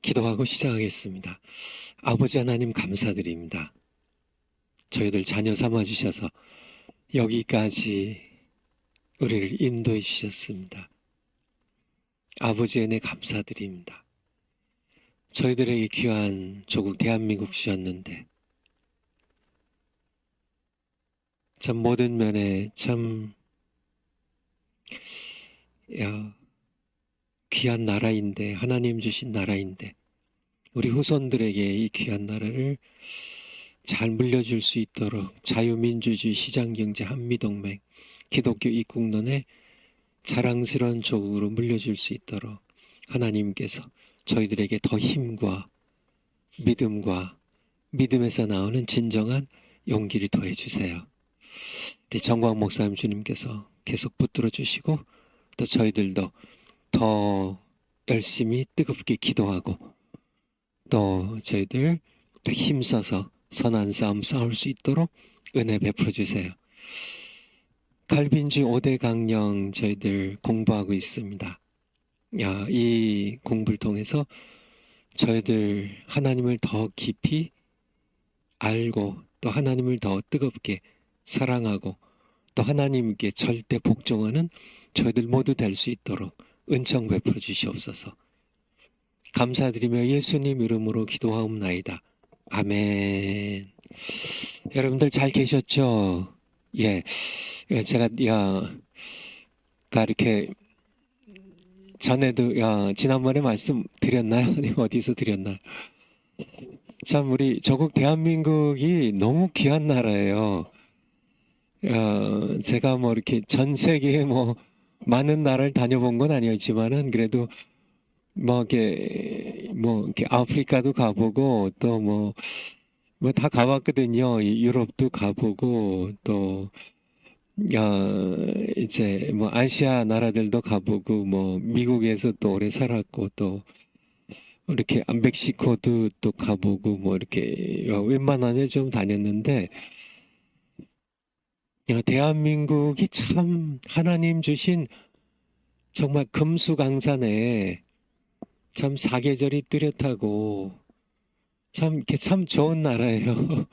기도하고 시작하겠습니다. 아버지 하나님 감사드립니다. 저희들 자녀 삼아주셔서 여기까지 우리를 인도해 주셨습니다. 아버지의 은혜 감사드립니다. 저희들에게 귀한 조국 대한민국 주셨는데 참 모든 면에 참 귀한 나라인데, 하나님 주신 나라인데 우리 후손들에게 이 귀한 나라를 잘 물려줄 수 있도록 자유민주주의 시장경제 한미동맹 기독교 이국론의 자랑스러운 조국으로 물려줄 수 있도록 하나님께서 저희들에게 더 힘과 믿음과 믿음에서 나오는 진정한 용기를 더해 주세요. 우리 정광 목사님 주님께서 계속 붙들어 주시고 또 저희들도 더 열심히 뜨겁게 기도하고 또 저희들 힘써서 선한 싸움 싸울 수 있도록 은혜 베풀어 주세요. 칼빈주의 5대 강령 저희들 공부하고 있습니다. 이 공부를 통해서 저희들 하나님을 더 깊이 알고 또 하나님을 더 뜨겁게 사랑하고 또 하나님께 절대 복종하는 저희들 모두 될 수 있도록 은총 베풀어 주시옵소서. 감사드리며 예수님 이름으로 기도하옵나이다. 아멘. 여러분들 잘 계셨죠? 제가 이렇게 전에도 지난번에 말씀 드렸나요? 어디서 드렸나요? 참 우리 조국 대한민국이 너무 귀한 나라예요. 제가 뭐 이렇게 전 세계에 뭐 많은 나라를 다녀본 건 아니었지만은 그래도 뭐 이렇게 아프리카도 가보고 또 뭐 다 가봤거든요. 유럽도 가보고 또 이제 뭐 아시아 나라들도 가보고 뭐 미국에서 또 오래 살았고 또 이렇게 멕시코도 또 가보고 뭐 이렇게 웬만한 데 좀 다녔는데 대한민국이 참 하나님 주신 정말 금수강산에 참 사계절이 뚜렷하고 참 좋은 나라예요.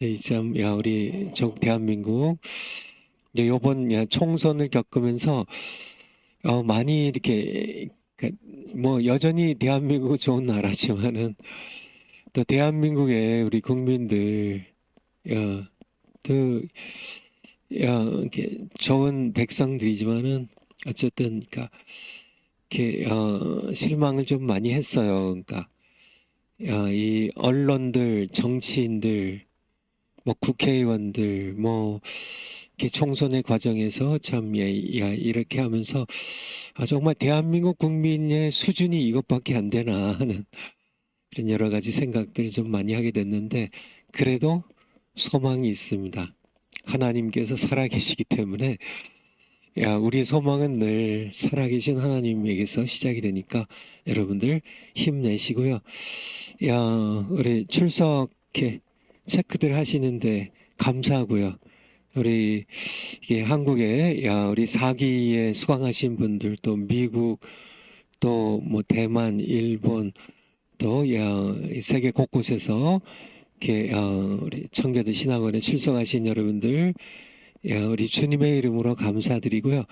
우리 대한민국 이번 총선을 겪으면서 많이 이렇게 뭐 여전히 대한민국은 좋은 나라지만은 또 대한민국의 우리 국민들 이렇게 좋은 백성들이지만은 어쨌든 이렇게 실망을 좀 많이 했어요. 이 언론들, 정치인들, 뭐 국회의원들, 뭐 이렇게 총선의 과정에서 참 이렇게 하면서 정말 대한민국 국민의 수준이 이것밖에 안 되나 하는 그런 여러 가지 생각들을 좀 많이 하게 됐는데 그래도 소망이 있습니다. 하나님께서 살아계시기 때문에 우리의 소망은 늘 살아계신 하나님에게서 시작이 되니까 여러분들 힘내시고요. 우리 출석해 체크들 하시는데 감사하고요. 우리 한국에 우리 4기에 수강하신 분들 또 미국 또 뭐 대만, 일본 또 세계 곳곳에서 이렇게 우리 청교도 신학원에 출석하신 여러분들 우리 주님의 이름으로 감사드리고요.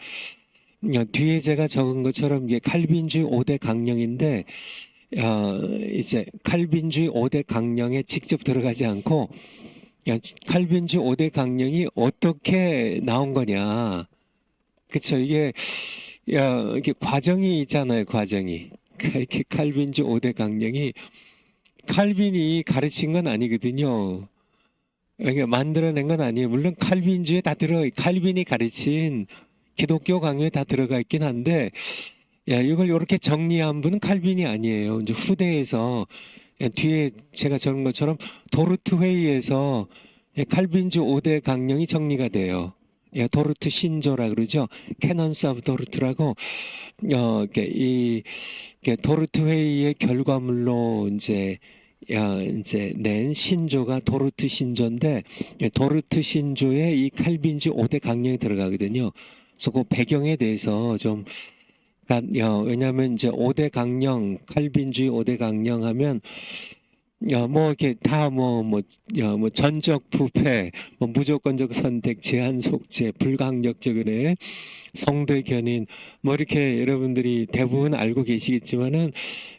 뒤에 제가 적은 것처럼 이게 칼빈주의 5대 강령인데 이제 칼빈주의 5대 강령에 직접 들어가지 않고 칼빈주의 5대 강령이 어떻게 나온 거냐. 그쵸? 이게 과정이 있잖아요. 과정이. 이렇게 칼빈주의 5대 강령이 칼빈이 가르친 건 아니거든요. 만들어낸 건 아니에요. 물론 칼빈주에 다 칼빈이 가르친 기독교 강요에 다 들어가 있긴 한데 이걸 이렇게 정리한 분은 칼빈이 아니에요. 이제 후대에서 뒤에 제가 적은 것처럼 도르트 회의에서 칼빈주 5대 강령이 정리가 돼요. 도르트 신조라 그러죠. 캐넌스 오브 도르트라고 이 도르트 회의의 결과물로 이제 낸 신조가 도르트 신조인데 도르트 신조에 이 칼빈주 5대 강령이 들어가거든요. 그래서 그 배경에 대해서 좀 왜냐하면 이제 5대 강령, 칼빈주의 5대 강령 하면 뭐 이렇게 다 뭐 전적 부패, 뭐 무조건적 선택, 제한 속죄, 불강력적 은혜, 성도의 견인, 뭐 이렇게 여러분들이 대부분 알고 계시겠지만은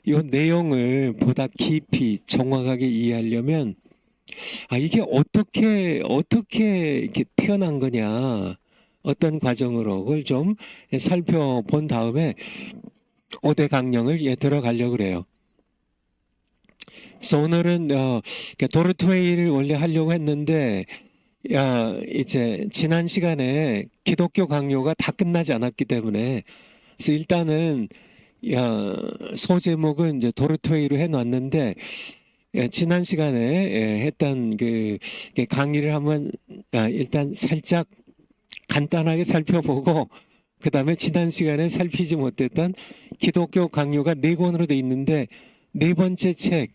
이 내용을 보다 깊이 정확하게 이해하려면 이게 어떻게 이렇게 태어난 거냐, 어떤 과정으로 그걸 좀 살펴본 다음에 5대 강령을 들어가려고 그래요. 그래서 오늘은 도르트웨이를 원래 하려고 했는데 이제 지난 시간에 기독교 강요가 다 끝나지 않았기 때문에 그래서 일단은 소제목은 이제 도르트웨이로 해놨는데 지난 시간에 했던 그 강의를 한번 일단 살짝 간단하게 살펴보고 그 다음에 지난 시간에 살피지 못했던 기독교 강요가 4권으로 돼 있는데 네 번째 책,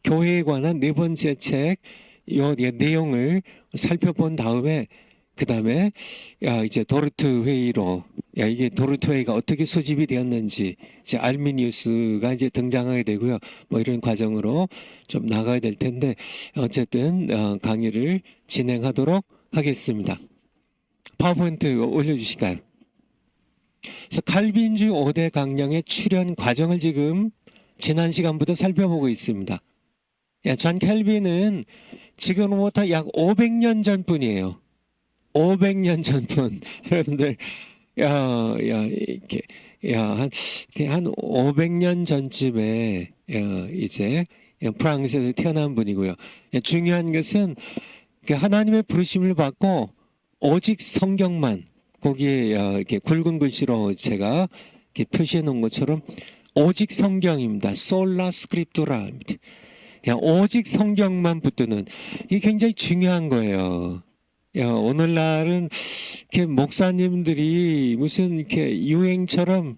교회에 관한 네 번째 책, 이 내용을 살펴본 다음에 그 다음에 이제 도르트 회의로 이게 도르트 회의가 어떻게 소집이 되었는지 이제 알미니우스가 이제 등장하게 되고요. 뭐 이런 과정으로 좀 나가야 될 텐데 어쨌든 강의를 진행하도록 하겠습니다. 파워포인트 올려주실까요? 그래서 칼빈주의 5대 강령의 출현 과정을 지금 지난 시간부터 살펴보고 있습니다. 존 캘빈은 지금부터 약 500년 전뿐이에요. 500년 전뿐. 여러분들, 한 500년 전쯤에, 이제, 프랑스에서 태어난 분이고요. 중요한 것은, 하나님의 부르심을 받고, 오직 성경만, 거기에, 이렇게 굵은 글씨로 제가 이렇게 표시해 놓은 것처럼, 오직 성경입니다. 솔라 스크립투라입니다. 오직 성경만 붙드는, 이게 굉장히 중요한 거예요. 오늘날은 이렇게 목사님들이 무슨 이렇게 유행처럼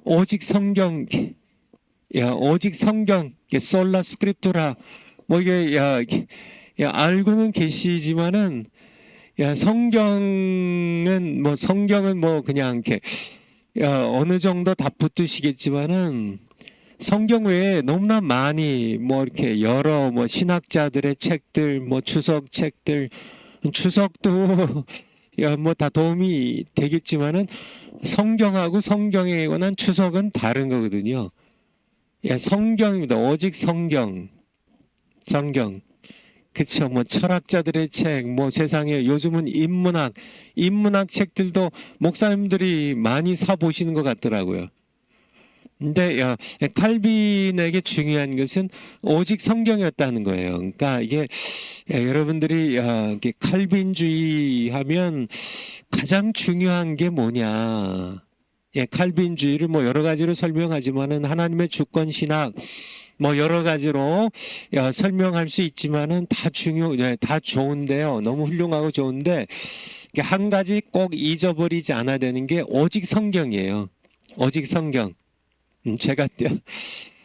오직 성경, 오직 성경, 솔라 스크립투라, 뭐 이게 알고는 계시지만은 성경은 뭐 그냥 이렇게 어느 정도 다 붙드시겠지만은 성경 외에 너무나 많이 뭐 이렇게 여러 뭐 신학자들의 책들, 뭐 주석 책들, 주석도 뭐 다 도움이 되겠지만은 성경하고 성경에 관한 주석은 다른 거거든요. 성경입니다. 오직 성경. 그쵸. 뭐 철학자들의 책, 뭐 세상에 요즘은 인문학 책들도 목사님들이 많이 사 보시는 것 같더라고요. 근데 칼빈에게 중요한 것은 오직 성경이었다는 거예요. 그러니까 이게 여러분들이 칼빈주의 하면 가장 중요한 게 뭐냐? 칼빈주의를 뭐 여러 가지로 설명하지만은 하나님의 주권 신학 뭐 여러 가지로 설명할 수 있지만은 다 좋은데요. 너무 훌륭하고 좋은데 한 가지 꼭 잊어버리지 않아야 되는 게 오직 성경이에요. 오직 성경.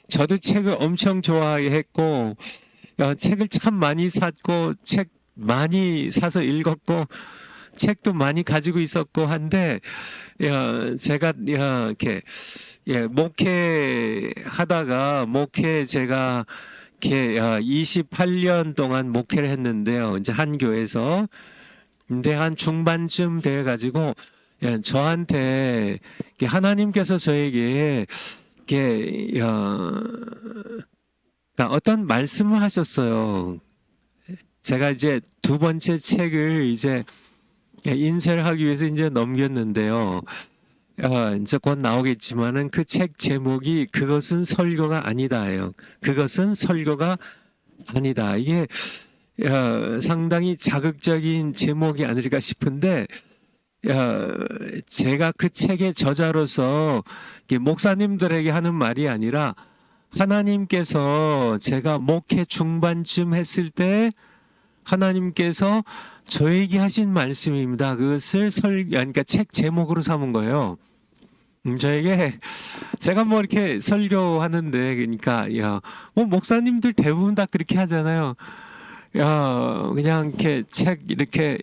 저도 책을 엄청 좋아했고, 책을 참 많이 샀고, 책 많이 사서 읽었고, 책도 많이 가지고 있었고 한데, 제가, 제가, 28년 동안 목회를 했는데요. 이제 한 교회에서. 근데 한 중반쯤 돼가지고, 저한테, 하나님께서 저에게, 어떤 말씀을 하셨어요. 제가 이제 두 번째 책을 이제 인쇄를 하기 위해서 이제 넘겼는데요. 이제 곧 나오겠지만은 그 책 제목이 그것은 설교가 아니다예요. 그것은 설교가 아니다. 이게 상당히 자극적인 제목이 아닐까 싶은데 제가 그 책의 저자로서 목사님들에게 하는 말이 아니라 하나님께서 제가 목회 중반쯤 했을 때 하나님께서 저에게 하신 말씀입니다. 그것을 그러니까 책 제목으로 삼은 거예요. 저에게 제가 뭐 이렇게 설교하는데 그러니까 뭐 목사님들 대부분 다 그렇게 하잖아요. 그냥 이렇게 책 이렇게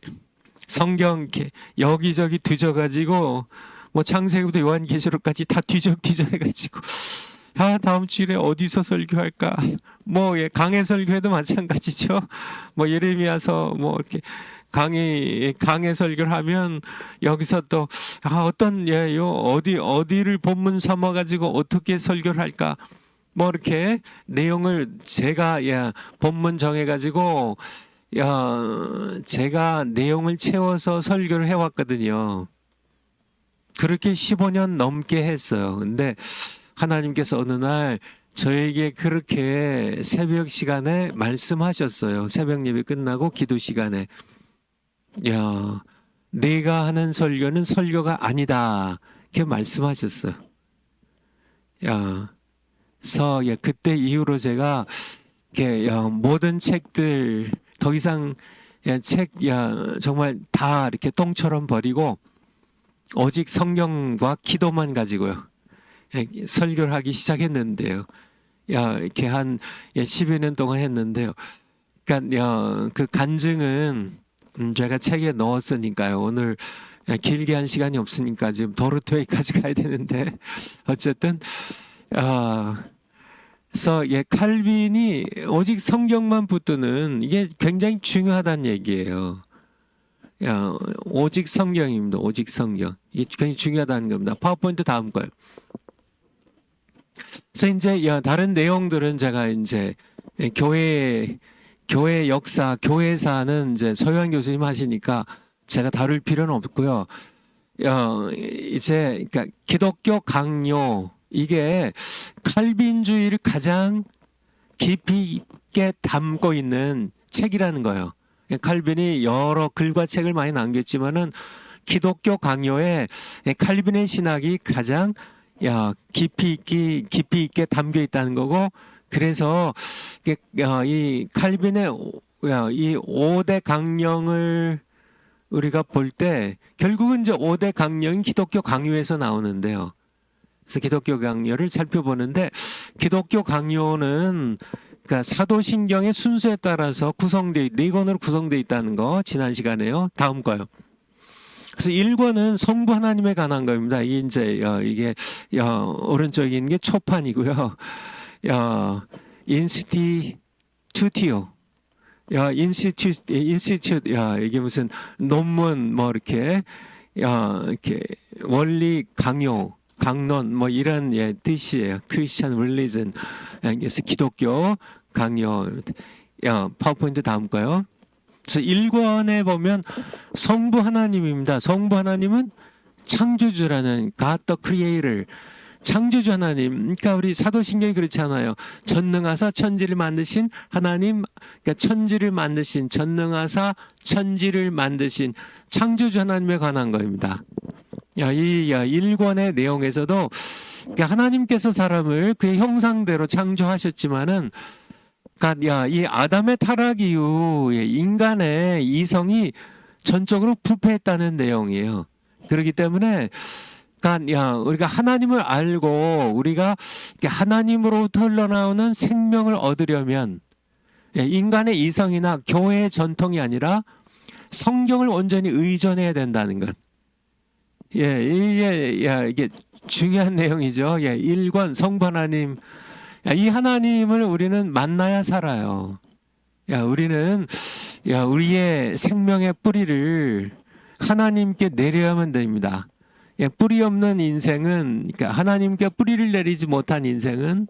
성경 이렇게 여기저기 뒤져가지고 뭐 창세기부터 요한계시록까지 다 뒤적뒤적 해가지고 다음 주일에 어디서 설교할까? 뭐 강해 설교회도 마찬가지죠. 뭐 예레미야서 뭐 이렇게 강해 설교를 하면 여기서 또 어떤 어디를 본문 삼아 가지고 어떻게 설교를 할까? 뭐 이렇게 내용을 제가 본문 정해 가지고 제가 내용을 채워서 설교를 해왔거든요. 그렇게 15년 넘게 했어요. 근데 하나님께서 어느 날 저에게 그렇게 새벽 시간에 말씀하셨어요. 새벽 예배 끝나고 기도 시간에. 내가 하는 설교는 설교가 아니다. 이렇게 말씀하셨어요. 그래서 그때 이후로 제가 모든 책들 더 이상 책 정말 다 이렇게 똥처럼 버리고 오직 성경과 기도만 가지고요. 설교를 하기 시작했는데요. 이렇게 한 10여 년 동안 했는데요. 그러니까 그 간증은 제가 책에 넣었으니까요. 오늘 길게 한 시간이 없으니까 지금 도르토에까지 가야 되는데 어쨌든 그래서 칼빈이 오직 성경만 붙드는 이게 굉장히 중요하다는 얘기예요. 오직 성경입니다. 오직 성경. 이게 굉장히 중요하다는 겁니다. 파워포인트 다음 거예요. 그래서 이제 다른 내용들은 제가 이제 교회 역사, 교회사는 이제 서유한 교수님 하시니까 제가 다룰 필요는 없고요. 이제 그러니까 기독교 강요 이게 칼빈주의를 가장 깊이 있게 담고 있는 책이라는 거예요. 칼빈이 여러 글과 책을 많이 남겼지만은 기독교 강요에 칼빈의 신학이 가장 깊이 있게 담겨 있다는 거고, 그래서 이 칼빈의 이 5대 강령을 우리가 볼 때 결국은 이제 5대 강령이 기독교 강요에서 나오는데요. 그래서 기독교 강요를 살펴보는데 기독교 강요는 그러니까 사도신경의 순서에 따라서 네 권으로 구성되어 있다는 거 지난 시간에요. 다음 거요. 그래서 1권은 성부 하나님에 관한 겁니다. 이게 오른쪽에 있는 게 초판이고요. 인스티튜티오. 이게 무슨 논문 뭐 이렇게 원리 강론 뭐 이런 뜻이에요. 크리스천 릴리전. 그래서 기독교 강요. 파워포인트 다음 거요. 그래서 1권에 보면 성부 하나님입니다. 성부 하나님은 창조주라는 God the Creator, 창조주 하나님. 그러니까 우리 사도신경이 그렇잖아요. 전능하사 천지를 만드신 하나님, 그러니까 천지를 만드신, 전능하사 천지를 만드신 창조주 하나님에 관한 겁니다. 이 1권의 내용에서도 하나님께서 사람을 그의 형상대로 창조하셨지만은, 그러니까 이 아담의 타락 이후 인간의 이성이 전적으로 부패했다는 내용이에요. 그렇기 때문에 우리가 하나님을 알고 우리가 하나님으로부터 흘러나오는 생명을 얻으려면 인간의 이성이나 교회의 전통이 아니라 성경을 온전히 의존해야 된다는 것. 이게 중요한 내용이죠. 1권 성부 하나님. 이 하나님을 우리는 만나야 살아요. 우리는 우리의 생명의 뿌리를 하나님께 내려야만 됩니다. 뿌리 없는 인생은, 그러니까 하나님께 뿌리를 내리지 못한 인생은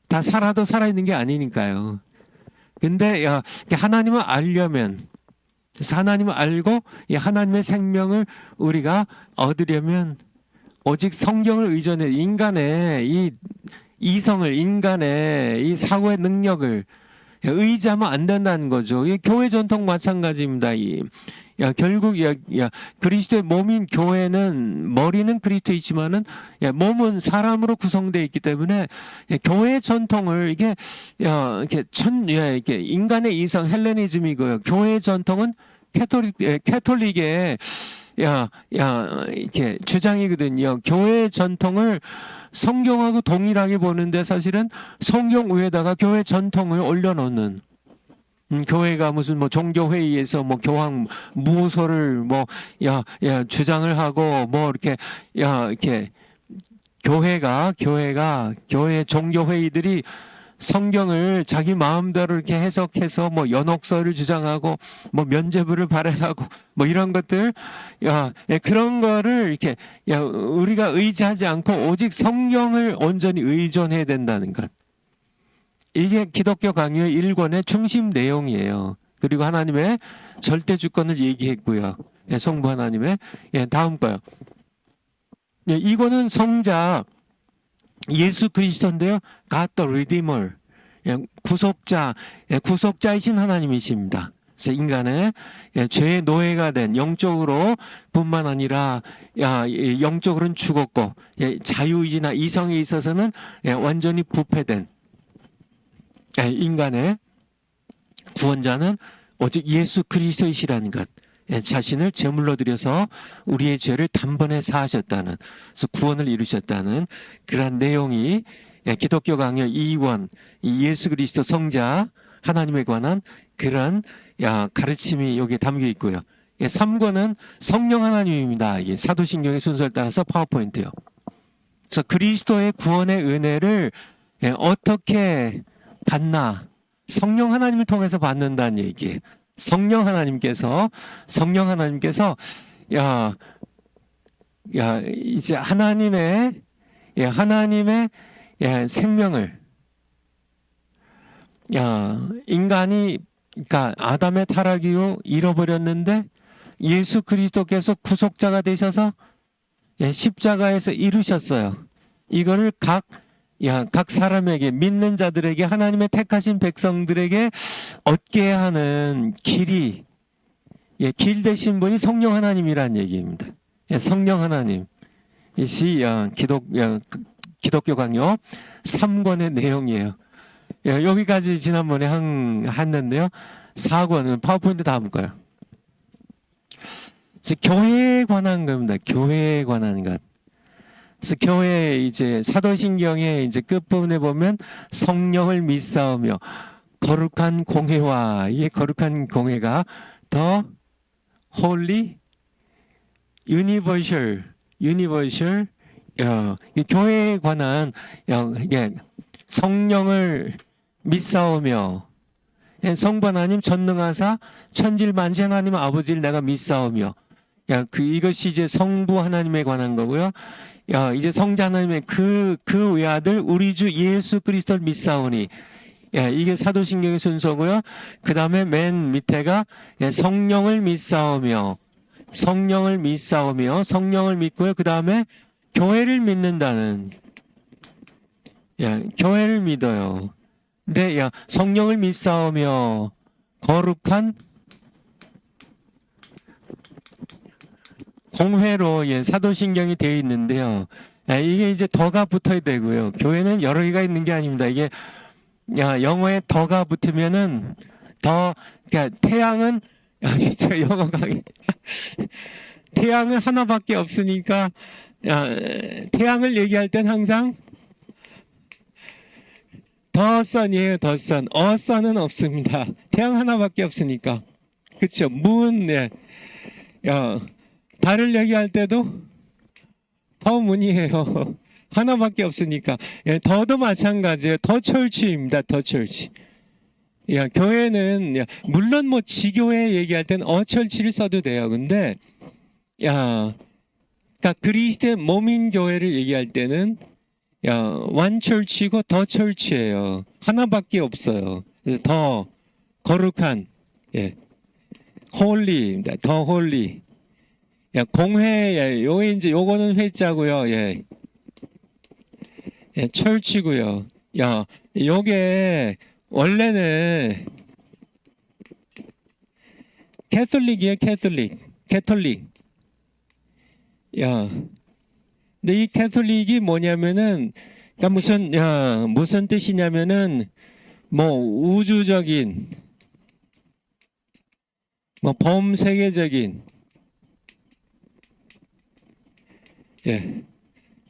다 살아도 살아있는 게 아니니까요. 근데 하나님을 알려면, 그래서 하나님을 알고 이 하나님의 생명을 우리가 얻으려면 오직 성경을 의존해 인간의 이 이성을, 인간의 이 사고의 능력을 의지하면 안 된다는 거죠. 이 교회 전통 마찬가지입니다. 결국 그리스도의 몸인 교회는 머리는 그리스도이지만은 몸은 사람으로 구성되어 있기 때문에 교회 전통을 이게 인간의 이성 헬레니즘이고요. 교회 전통은 캐톨릭의 이렇게 주장이거든요. 교회 전통을 성경하고 동일하게 보는데 사실은 성경 위에다가 교회 전통을 올려놓는, 교회가 무슨 뭐 종교 회의에서 뭐 교황 무소를 뭐 주장을 하고 뭐 이렇게 이렇게 교회 종교 회의들이 성경을 자기 마음대로 이렇게 해석해서 뭐 연옥서를 주장하고 뭐 면죄부를 발행하고 뭐 이런 것들 그런 거를 이렇게 우리가 의지하지 않고 오직 성경을 온전히 의존해야 된다는 것. 이게 기독교 강요의 1권의 중심 내용이에요. 그리고 하나님의 절대 주권을 얘기했고요. 성부 하나님의 다음 거요. 이거는 성자 예수 그리스도인데요. God the Redeemer, 구속자이신 하나님이십니다. 그래서 인간의 죄의 노예가 된 영적으로 뿐만 아니라 영적으로는 죽었고 자유의지나 이성에 있어서는 완전히 부패된 인간의 구원자는 오직 예수 그리스도이시라는 것. 자신을 제물로 드려서 우리의 죄를 단번에 사하셨다는, 그래서 구원을 이루셨다는 그러한 내용이 기독교 강요 2권 예수 그리스도 성자 하나님에 관한 그런 가르침이 여기에 담겨 있고요. 3권은 성령 하나님입니다. 이게 사도신경의 순서를 따라서 파워포인트요. 그래서 그리스도의 구원의 은혜를 어떻게 받나? 성령 하나님을 통해서 받는다는 얘기예요. 성령 하나님께서 이제 하나님의 생명을 인간이 그러니까 아담의 타락 이후 잃어버렸는데 예수 그리스도께서 구속자가 되셔서 십자가에서 이루셨어요. 이거를 각 사람에게, 믿는 자들에게, 하나님의 택하신 백성들에게 얻게 하는 길이, 길 되신 분이 성령 하나님이라는 얘기입니다. 성령 하나님. 이것이 기독교 강요 3권의 내용이에요. 여기까지 지난번에 했는데요. 4권은 파워포인트 다음 거예요. 교회에 관한 겁니다. 교회에 관한 것. 그래서 교회 이제 사도신경의 이제 끝부분에 보면 성령을 믿사오며 거룩한 공회와 이 거룩한 공회가 더 holy universal 교회에 관한 성령을 믿사오며 성부 하나님 전능하사 천질만지 하나님 아버지를 내가 믿사오며 이것이 이제 성부 하나님에 관한 거고요. 이제 성자 하나님의 그 외아들 우리 주 예수 그리스도를 믿사오니 이게 사도신경의 순서고요. 그 다음에 맨 밑에가 성령을 믿사오며 성령을 믿고요. 그 다음에 교회를 믿는다는 교회를 믿어요. 근데 성령을 믿사오며 거룩한 공회로 사도신경이 되어 있는데요. 이게 이제 더가 붙어야 되고요. 교회는 여러 개가 있는 게 아닙니다. 이게 영어에 더가 붙으면은 그러니까 태양은 제가 영어 강의 태양은 하나밖에 없으니까 태양을 얘기할 땐 항상 더 선이에요. 더 선. 선은 없습니다. 태양 하나밖에 없으니까. 그렇죠. 문. 달을 얘기할 때도 더 문이에요. 하나밖에 없으니까. 더도 마찬가지예요. 더 철치입니다. 더 철치. 교회는 물론 뭐 지교회 얘기할 때는 어철치를 써도 돼요. 근데 그러니까 그리스도의 몸인 교회를 얘기할 때는 완철치고 더 철치예요. 하나밖에 없어요. 그래서 더 거룩한 홀리입니다. 더 홀리. 공회, 요거는 회자고요. 철치고요. 요게 원래는 캐톨릭이에요. 캐톨릭. 근데 이 캐톨릭이 뭐냐면은 그러니까 무슨 뜻이냐면은 뭐 우주적인 뭐 범세계적인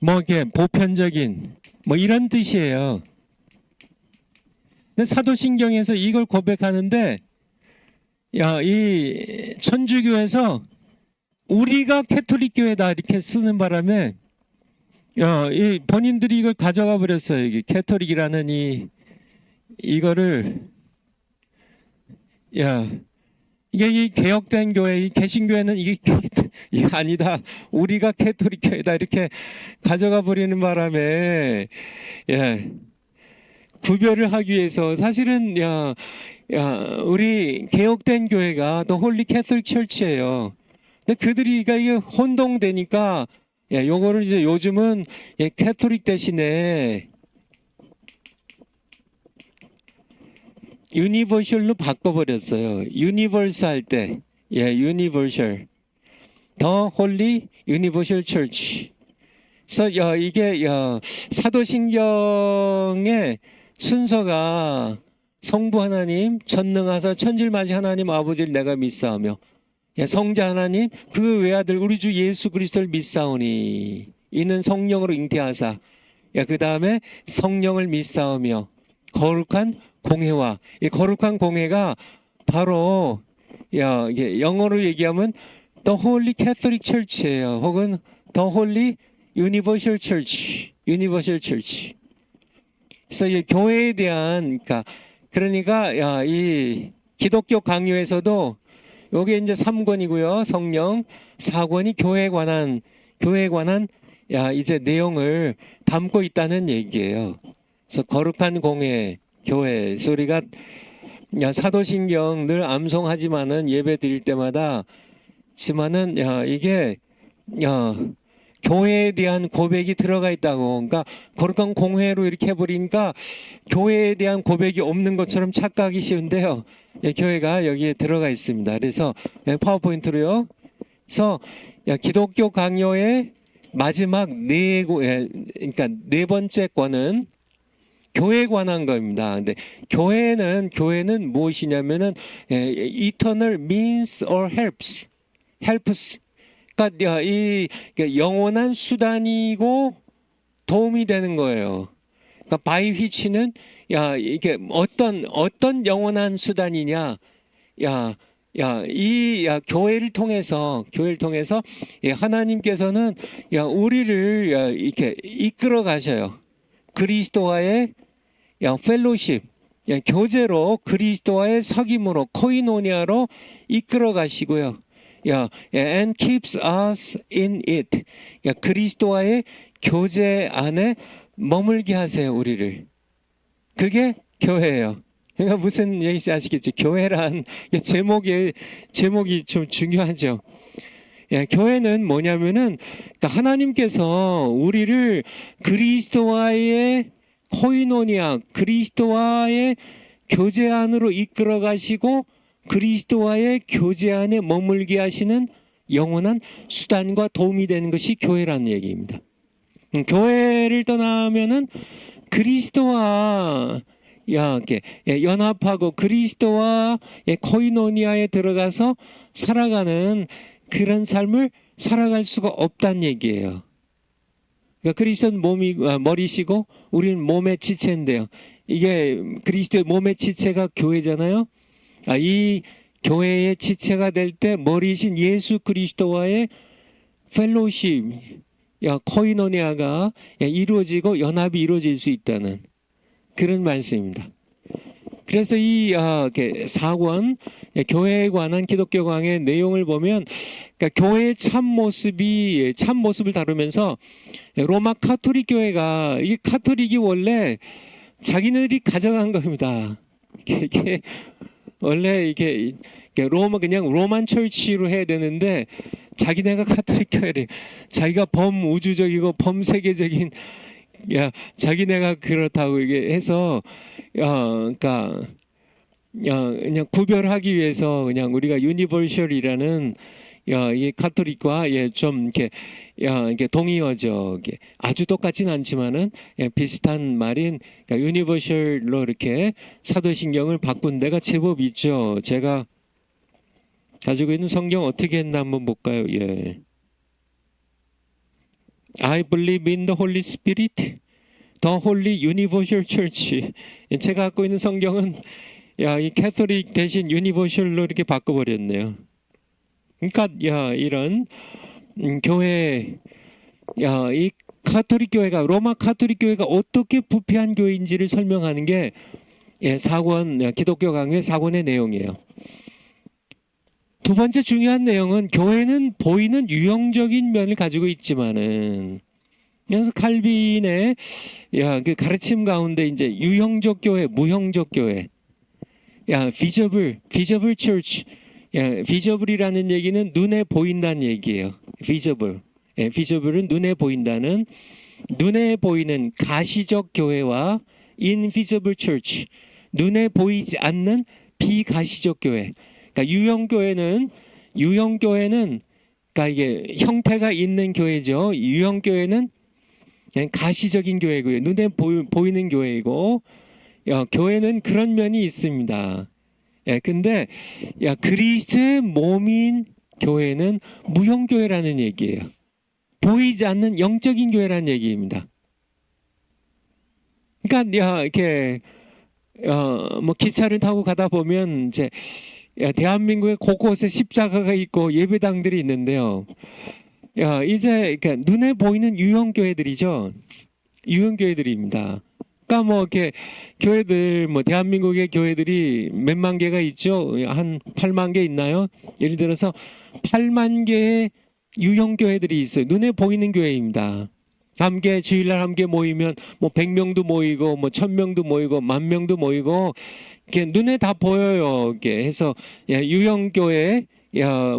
뭐 이렇게 보편적인 뭐 이런 뜻이에요. 근데 사도신경에서 이걸 고백하는데 이 천주교에서 우리가 캐톨릭 교회다 이렇게 쓰는 바람에 이 본인들이 이걸 가져가 버렸어요. 이게 캐톨릭이라는 이거를 이게 이 개혁된 교회, 이 개신교회는 이게 아니다. 우리가 캐톨릭 교회다 이렇게 가져가 버리는 바람에 구별을 하기 위해서 사실은 우리 개혁된 교회가 더 홀리 캐톨릭 철치예요. 근데 그들이 이게 혼동되니까 요거를 이제 요즘은 캐톨릭 대신에 유니버셜로 바꿔버렸어요. 유니버스 할 때, 유니버셜, 더 홀리 유니버셜 철치. 그래서 이게 사도신경의 순서가 성부 하나님, 전능하사 천질맞이 하나님 아버지를 내가 믿사오며, 성자 하나님, 그 외아들 우리 주 예수 그리스도를 믿사오니 이는 성령으로 잉태하사, 그 다음에 성령을 믿사오며 거룩한 공회와, 이 거룩한 공회가 바로 이게 영어로 얘기하면 The Holy Catholic Church예요. 혹은 The Holy Universal Church, Universal Church. 그래서 이 교회에 대한 그러니까 이 기독교 강요에서도 요게 이제 3권이고요. 성령, 4권이 교회에 관한 이제 내용을 담고 있다는 얘기예요. 그래서 거룩한 공회, 교회 소리가 사도신경 늘 암송하지만은 예배 드릴 때마다 지만은 이게 교회에 대한 고백이 들어가 있다고. 그러니까 거룩한 공회로 이렇게 해버리니까 교회에 대한 고백이 없는 것처럼 착각하기 쉬운데요. 교회가 여기에 들어가 있습니다. 그래서 파워포인트로요. 그래서 기독교 강요의 마지막 그러니까 네 번째 권은 교회에 관한 겁니다. 근데 교회는 무엇이냐면은 eternal means or helps. 그러니까 이 영원한 수단이고 도움이 되는 거예요. 그러니까 by which는 이게 어떤 영원한 수단이냐? 이 교회를 통해서 하나님께서는 우리를 이렇게 이끌어 가셔요. 그리스도와의 펠로십, 교제로 그리스도와의 사귐으로 코이노니아로 이끌어 가시고요. and keeps us in it. 그리스도와의 교제 안에 머물게 하세요, 우리를. 그게 교회예요. 그러니까 무슨 얘기인지 아시겠죠? 교회란 제목이 좀 중요하죠. 교회는 뭐냐면은 하나님께서 우리를 그리스도와의 코이노니아, 그리스도와의 교제 안으로 이끌어 가시고 그리스도와의 교제 안에 머물게 하시는 영원한 수단과 도움이 되는 것이 교회라는 얘기입니다. 교회를 떠나면은 그리스도와 이렇게 연합하고 그리스도와 코이노니아에 들어가서 살아가는 그런 삶을 살아갈 수가 없다는 얘기예요. 그러니까 그리스도는 머리시고 우리는 몸의 지체인데요. 이게 그리스도의 몸의 지체가 교회잖아요. 이 교회의 지체가 될 때 머리신 예수 그리스도와의 펠로십, 코이노니아가 이루어지고 연합이 이루어질 수 있다는 그런 말씀입니다. 그래서 이 4권 교회에 관한 기독교 강의 내용을 보면 교회의 참 모습을 다루면서 로마 카톨릭 교회가 이게 카톨릭이 원래 자기네들이 가져간 겁니다. 이게 원래 이게 그냥 로만 철치로 해야 되는데 자기네가 카톨릭 교회를 자기가 범우주적이고 범세계적인 자기네가 그렇다고 이게 해서 그러니까 그냥 구별하기 위해서 그냥 우리가 유니버셜이라는 이 카톨릭과 좀 이렇게 동의어죠. 아주 똑같지는 않지만은 비슷한 말인 유니버셜로 이렇게 사도신경을 바꾼 데가 제법 있죠. 제가 가지고 있는 성경 어떻게 했나 한번 볼까요? I believe in the Holy Spirit, the Holy Universal Church. 제가 갖고 있는 성경은 이 캐톨릭 대신 유니버셜로 이렇게 바꿔버렸네요. 그러니까 이런 교회, 이 카톨릭 교회가, 로마 카톨릭 교회가 어떻게 부패한 교회인지를 설명하는 게 기독교 강의 4권의 내용이에요. 두 번째 중요한 내용은, 교회는 보이는 유형적인 면을 가지고 있지만은, 그래서 칼빈의 그 가르침 가운데 이제 유형적 교회, 무형적 교회, visible church, visible이라는 얘기는 눈에 보인다는 얘기예요. visible은 눈에 보인다는, 눈에 보이는 가시적 교회와 invisible church, 눈에 보이지 않는 비가시적 교회. 그러니까 유형 교회는 그러니까 이게 형태가 있는 교회죠. 유형 교회는 그냥 가시적인 교회고요. 눈에 보이는 교회이고, 교회는 그런 면이 있습니다. 근데 그리스도의 몸인 교회는 무형 교회라는 얘기예요. 보이지 않는 영적인 교회라는 얘기입니다. 그러니까 이렇게 뭐 기차를 타고 가다 보면 이제 대한민국의 곳곳에 십자가가 있고 예배당들이 있는데요. 이제 그러니까 눈에 보이는 유형 교회들이죠. 유형 교회들입니다. 그러니까 뭐 이렇게 교회들, 뭐 대한민국의 교회들이 몇만 개가 있죠. 한 8만 개 있나요? 예를 들어서 8만 개의 유형 교회들이 있어요. 눈에 보이는 교회입니다. 함께 주일날 함께 모이면 뭐 100명도 모이고 뭐 1000명도 모이고 10,000명도 모이고 이렇게 눈에 다 보여요. 이렇게 해서 유형 교회,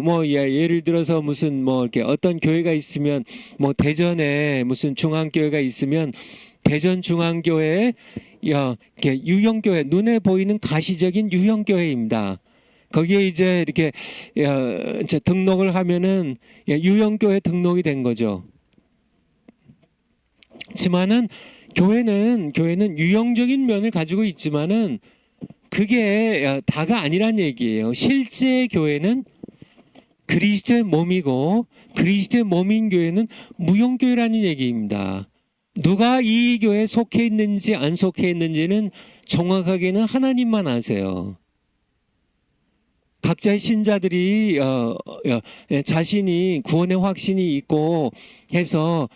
뭐 예를 들어서 무슨 뭐 이렇게 어떤 교회가 있으면, 뭐 대전에 무슨 중앙교회가 있으면 대전 중앙교회 이렇게 유형 교회, 눈에 보이는 가시적인 유형 교회입니다. 거기에 이제 이렇게 이제 등록을 하면은 유형 교회 등록이 된 거죠. 지만은 교회는 유형적인 면을 가지고 있지만은 그게 다가 아니란 얘기예요. 실제 교회는 그리스도의 몸이고, 그리스도의 몸인 교회는 무형교회라는 얘기입니다. 누가 이 교회에 속해 있는지 안 속해 있는지는 정확하게는 하나님만 아세요. 각자의 신자들이 자신이 구원의 확신이 있고 해서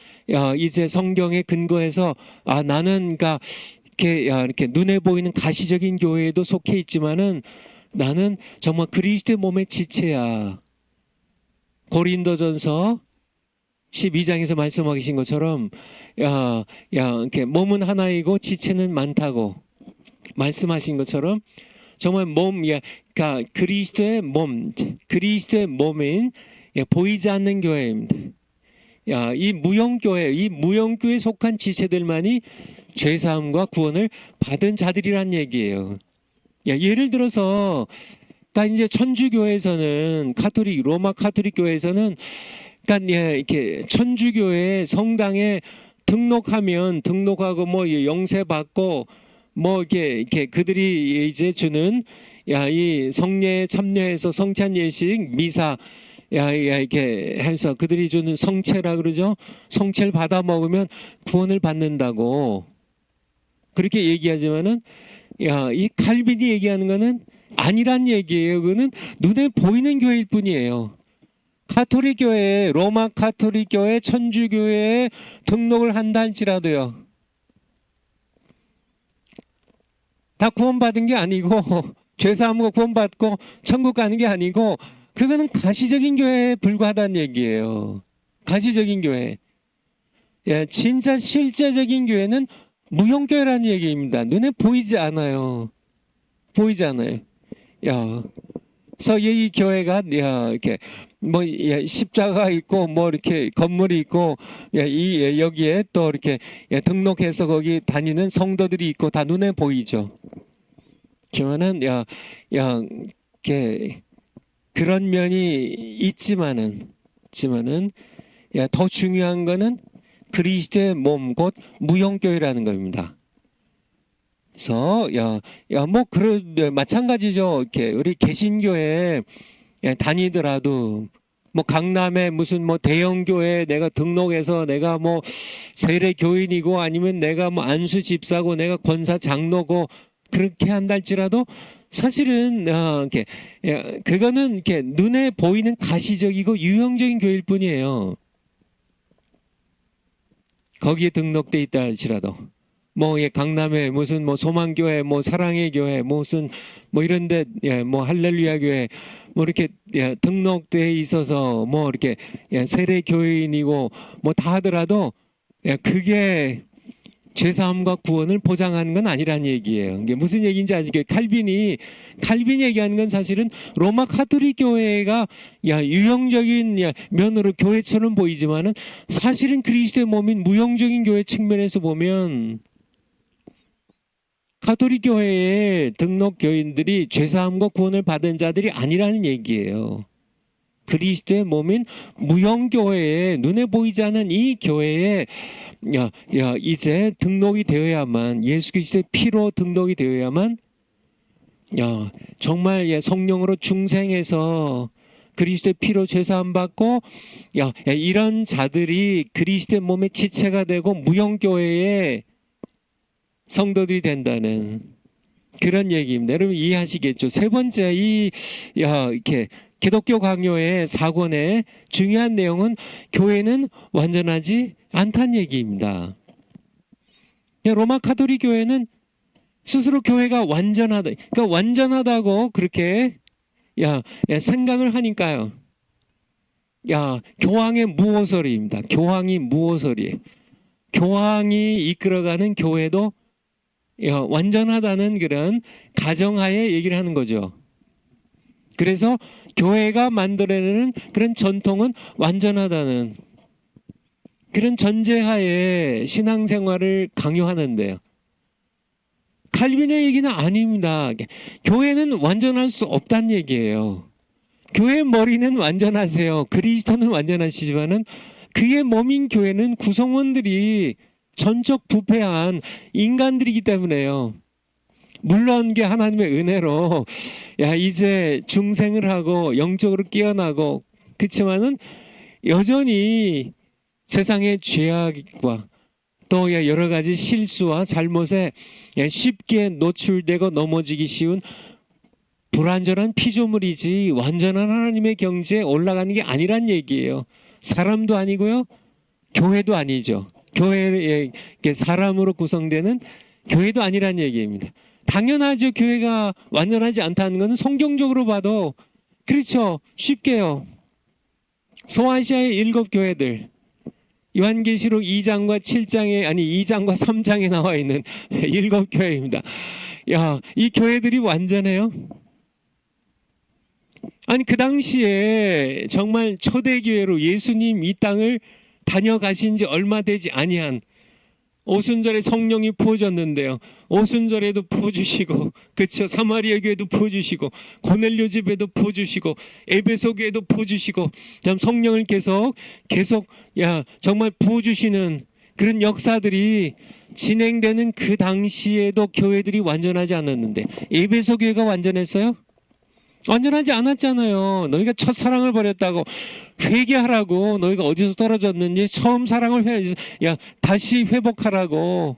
이제 성경에 근거해서 나는 그러니까 이렇게 눈에 보이는 가시적인 교회에도 속해 있지만은 나는 정말 그리스도의 몸의 지체야. 고린도전서 12장에서 말씀하신 것처럼 이렇게 몸은 하나이고 지체는 많다고 말씀하신 것처럼 정말 그러니까 그리스도의 몸인 보이지 않는 교회입니다. 이 무형교회, 이 무형교회에 속한 지체들만이 죄사함과 구원을 받은 자들이란 얘기예요. 예를 들어서 이제 천주교에서는 로마 카톨릭 교회에서는 그러니까 이렇게 천주교회 성당에 등록하고 뭐 영세 받고 뭐 이렇게 그들이 이제 주는 이 성례에 참여해서 성찬 예식 미사 이렇게 해서 그들이 주는 성체라 그러죠. 성체를 받아 먹으면 구원을 받는다고 그렇게 얘기하지만은 이 칼빈이 얘기하는 거는 아니란 얘기예요. 그거는 눈에 보이는 교회일 뿐이에요. 카톨릭 교회, 로마 카톨릭 교회, 천주교회에 등록을 한다 할지라도요. 다 구원받은 게 아니고 죄사함과 구원받고 천국 가는 게 아니고 그거는 가시적인 교회에 불과하다는 얘기예요. 가시적인 교회. 진짜 실제적인 교회는 무형교회라는 얘기입니다. 눈에 보이지 않아요. 보이지 않아요. 그래서 이 교회가 이렇게 뭐 십자가 있고 뭐 이렇게 건물이 있고 여기에 또 이렇게 등록해서 거기 다니는 성도들이 있고 다 눈에 보이죠. 그러면은 이렇게 그런 면이 있지만은 더 중요한 거는 그리스도의 몸 곧 무형교회라는 겁니다. 그래서 뭐 마찬가지죠. 이렇게 우리 개신교회 다니더라도 뭐 강남에 무슨 뭐 대형 교회 내가 등록해서 내가 뭐 세례 교인이고 아니면 내가 뭐 안수 집사고 내가 권사 장로고 그렇게 한다 할지라도 사실은 그거는 이렇게 눈에 보이는 가시적이고 유형적인 교회일 뿐이에요. 거기에 등록돼 있다 할지라도 뭐 강남에 무슨 뭐 소망교회, 뭐 사랑의 교회, 무슨 뭐 이런데 뭐 할렐루야 교회 뭐 이렇게 등록돼 있어서 뭐 이렇게 세례 교회인이고 뭐 다 하더라도 그게 죄사함과 구원을 보장하는 건 아니란 얘기예요. 이게 무슨 얘기인지 아시겠어요? 칼빈이 얘기하는 건 사실은 로마 가톨릭 교회가 유형적인 면으로 교회처럼 보이지만은 사실은 그리스도의 몸인 무형적인 교회 측면에서 보면 가톨릭 교회의 등록 교인들이 죄사함과 구원을 받은 자들이 아니라는 얘기예요. 그리스도의 몸인 무형교회에 눈에 보이지 않는 이 교회에 이제 등록이 되어야만, 예수 그리스도의 피로 등록이 되어야만 정말 성령으로 중생해서 그리스도의 피로 죄사함 받고 이런 자들이 그리스도의 몸의 지체가 되고 무형교회의 성도들이 된다는 그런 얘기입니다. 여러분 이해하시겠죠? 세 번째 이렇게 기독교 강요의 4권의 중요한 내용은 교회는 완전하지 않다는 얘기입니다. 로마 가톨릭 교회는 스스로 교회가 완전하다, 그러니까 완전하다고 그렇게 생각을 하니까요. 교황의 무오소리입니다. 교황이 무오소리. 교황이 이끌어가는 교회도 완전하다는 그런 가정하에 얘기를 하는 거죠. 그래서 교회가 만들어내는 그런 전통은 완전하다는 그런 전제하에 신앙생활을 강요하는데요. 칼빈의 얘기는 아닙니다. 교회는 완전할 수 없다는 얘기예요. 교회의 머리는 완전하세요. 그리스도는 완전하시지만은 그의 몸인 교회는 구성원들이 전적 부패한 인간들이기 때문에요. 물론 게 하나님의 은혜로 이제 중생을 하고 영적으로 깨어나고 그렇지만은 여전히 세상의 죄악과 또 여러 가지 실수와 잘못에 쉽게 노출되고 넘어지기 쉬운 불완전한 피조물이지 완전한 하나님의 경지에 올라가는 게 아니란 얘기예요. 사람도 아니고요. 교회도 아니죠. 교회에 사람으로 구성되는 교회도 아니란 얘기입니다. 당연하죠. 교회가 완전하지 않다는 것은 성경적으로 봐도 그렇죠. 쉽게요. 소아시아의 7교회들 요한계시록 2장과 7장에 2장과 3장에 나와 있는 7교회입니다. 이 교회들이 완전해요? 아니 그 당시에 정말 초대교회로 예수님 이 땅을 다녀가신 지 얼마 되지 아니한 오순절에 성령이 부어졌는데요. 오순절에도 부어주시고, 그렇죠. 사마리아 교회도 부어주시고, 고넬료 집에도 부어주시고, 에베소 교회도 부어주시고, 성령을 계속 정말 부어주시는 그런 역사들이 진행되는 그 당시에도 교회들이 완전하지 않았는데, 에베소 교회가 완전했어요? 완전하지 않았잖아요. 너희가 첫사랑을 버렸다고 회개하라고, 너희가 어디서 떨어졌는지 처음 사랑을 다시 회복하라고.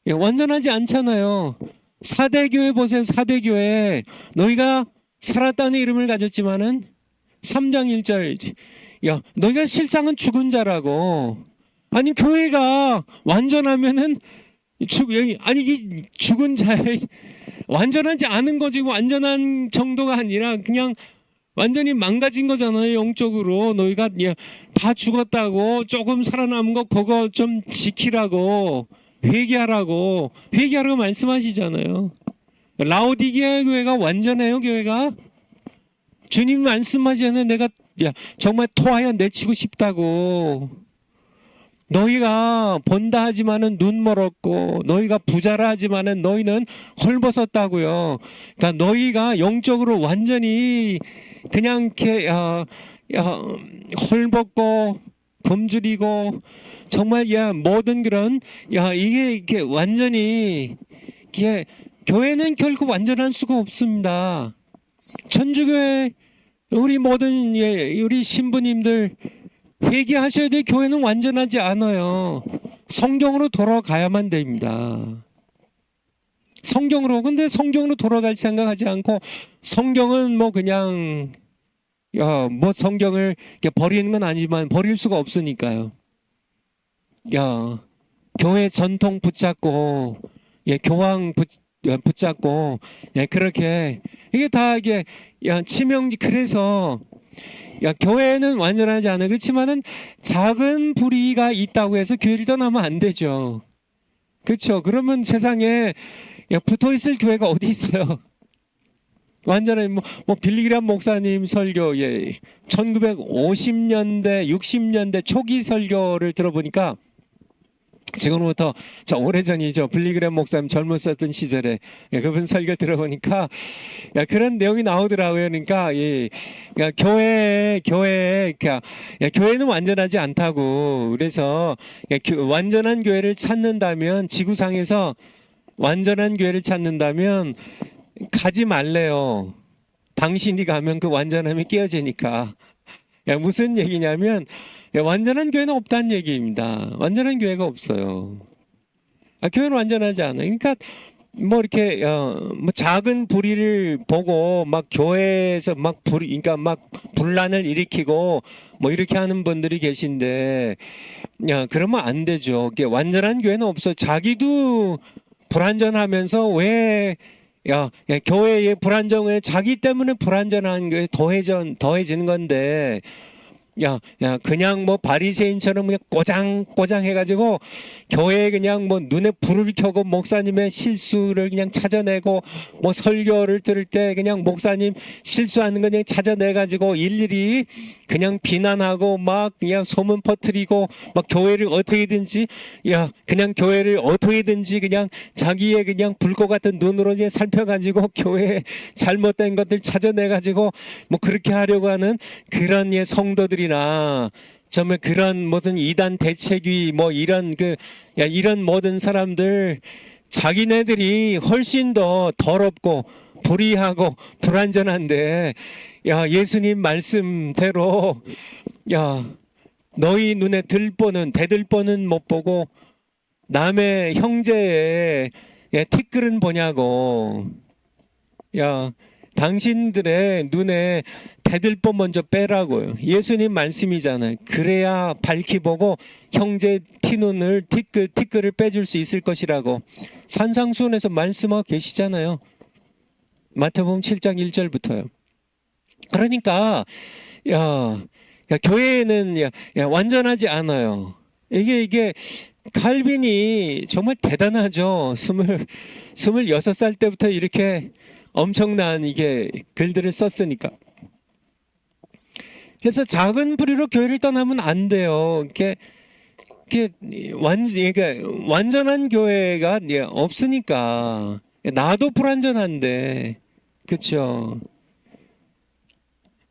완전하지 않잖아요. 사대교회 보세요. 사대교회 너희가 살았다는 이름을 가졌지만은 3장 1절 너희가 실상은 죽은 자라고. 아니 교회가 완전하면은 이 죽은 자의 완전하지 않은 거지. 완전한 정도가 아니라 그냥 완전히 망가진 거잖아요. 영적으로. 너희가 다 죽었다고 조금 살아남은 거 그거 좀 지키라고 회개하라고 말씀하시잖아요. 라오디게아 교회가 완전해요. 교회가 주님 말씀하시는 내가 정말 토하여 내치고 싶다고. 너희가 본다 하지만은 눈 멀었고 너희가 부자라 하지만은 너희는 헐벗었다고요. 그러니까 너희가 영적으로 완전히 그냥 이렇게 헐벗고 굶주리고 정말 모든 그런 이게 이렇게 완전히 교회는 결코 완전할 수가 없습니다. 천주교회 우리 모든 우리 신부님들 회개하셔야 돼. 교회는 완전하지 않아요. 성경으로 돌아가야만 됩니다. 성경으로. 근데 성경으로 돌아갈 생각하지 않고 성경은 뭐 그냥 뭐 성경을 이렇게 버리는 건 아니지만 버릴 수가 없으니까요. 교회 전통 붙잡고 교황 붙잡고 그렇게 이게 다 이게 치명지. 그래서 교회는 완전하지 않아요. 그렇지만은 작은 불의가 있다고 해서 교회를 떠나면 안 되죠. 그렇죠. 그러면 세상에 붙어 있을 교회가 어디 있어요? 완전히 뭐 빌리그람 목사님 설교 1950년대 60년대 초기 설교를 들어보니까 지금부터 오래전이죠. 빌리그람 목사님 젊었었던 시절에 그분 설교 들어보니까 그런 내용이 나오더라고요. 그러니까 교회는 완전하지 않다고. 그래서 완전한 교회를 찾는다면, 지구상에서 완전한 교회를 찾는다면 가지 말래요. 당신이 가면 그 완전함이 깨어지니까. 무슨 얘기냐면 완전한 교회는 없다는 얘기입니다. 완전한 교회가 없어요. 교회는 완전하지 않아요. 그러니까 뭐 이렇게 뭐 작은 불의를 보고 막 교회에서 그러니까 막 분란을 일으키고 뭐 이렇게 하는 분들이 계신데, 그러면 안 되죠. 완전한 교회는 없어. 자기도 불완전하면서 왜 교회의 불안정에 자기 때문에 불완전한 게 더해지는 건데, 그냥 뭐 바리새인처럼 그냥 꼬장 해가지고 교회에 그냥 뭐 눈에 불을 켜고 목사님의 실수를 그냥 찾아내고, 뭐 설교를 들을 때 그냥 목사님 실수하는 거 그냥 찾아내가지고 일일이 그냥 비난하고 막 그냥 소문 퍼뜨리고 막 교회를 어떻게든지 그냥 자기의 그냥 불꽃 같은 눈으로 이제 살펴가지고 교회에 잘못된 것들 찾아내가지고 뭐 그렇게 하려고 하는 그런 성도들이나 정말 그런 모든 이단 대책위 뭐 이런 이런 모든 사람들, 자기네들이 훨씬 더 더럽고 불의하고 불완전한데, 예수님 말씀대로 너희 눈에 대들보는 못 보고 남의 형제의 티끌은 보냐고. 당신들의 눈에 대들보 먼저 빼라고요. 예수님 말씀이잖아요. 그래야 밝히 보고 형제 티끌을 빼줄 수 있을 것이라고 산상수훈에서 말씀하고 계시잖아요. 마태복음 7장 1절부터요. 그러니까 교회는 완전하지 않아요. 이게 칼빈이 정말 대단하죠. 26살 때부터 이렇게 엄청난 글들을 썼으니까. 그래서 작은 불의로 교회를 떠나면 안 돼요. 완전한 교회가 없으니까. 나도 불완전한데, 그렇죠?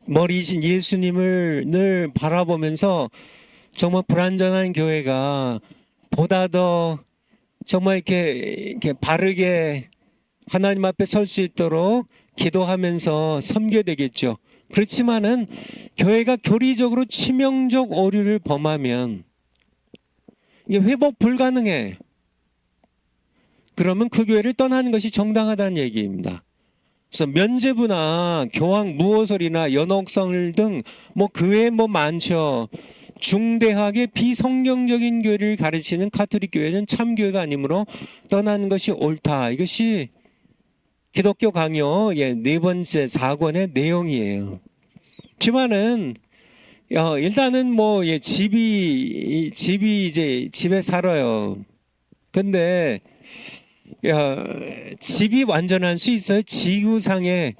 머리이신 예수님을 늘 바라보면서 정말 불완전한 교회가 보다 더 정말 이렇게 바르게 하나님 앞에 설 수 있도록 기도하면서 섬겨야 되겠죠. 그렇지만은 교회가 교리적으로 치명적 오류를 범하면 이게 회복 불가능해. 그러면 그 교회를 떠나는 것이 정당하다는 얘기입니다. 그래서 면죄부나 교황 무호설이나 연옥설 등 뭐 그 외에 뭐 많죠. 중대하게 비성경적인 교회를 가르치는 카톨릭 교회는 참교회가 아니므로 떠나는 것이 옳다. 이것이 기독교 강요 4번째 4권의 내용이에요. 하지만은 일단은 뭐 집이 이제 집에 살아요. 근데 집이 완전할 수 있어요? 지구상에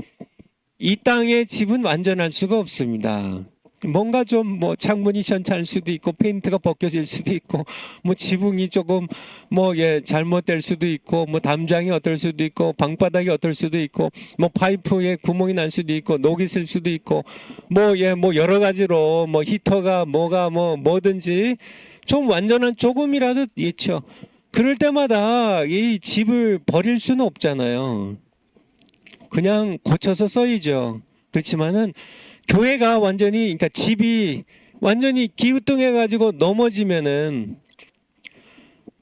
이 땅의 집은 완전할 수가 없습니다. 뭔가 좀 뭐 창문이 시원찮을 수도 있고 페인트가 벗겨질 수도 있고 뭐 지붕이 조금 잘못될 수도 있고 뭐 담장이 어떨 수도 있고 방바닥이 어떨 수도 있고 뭐 파이프에 구멍이 날 수도 있고 녹이 슬 수도 있고 뭐 여러 가지로 뭐 히터가 뭐든지 좀 완전한 조금이라도 있죠. 그럴 때마다 이 집을 버릴 수는 없잖아요. 그냥 고쳐서 써야죠. 그렇지만은 교회가 그러니까 집이 완전히 기우뚱해가지고 넘어지면은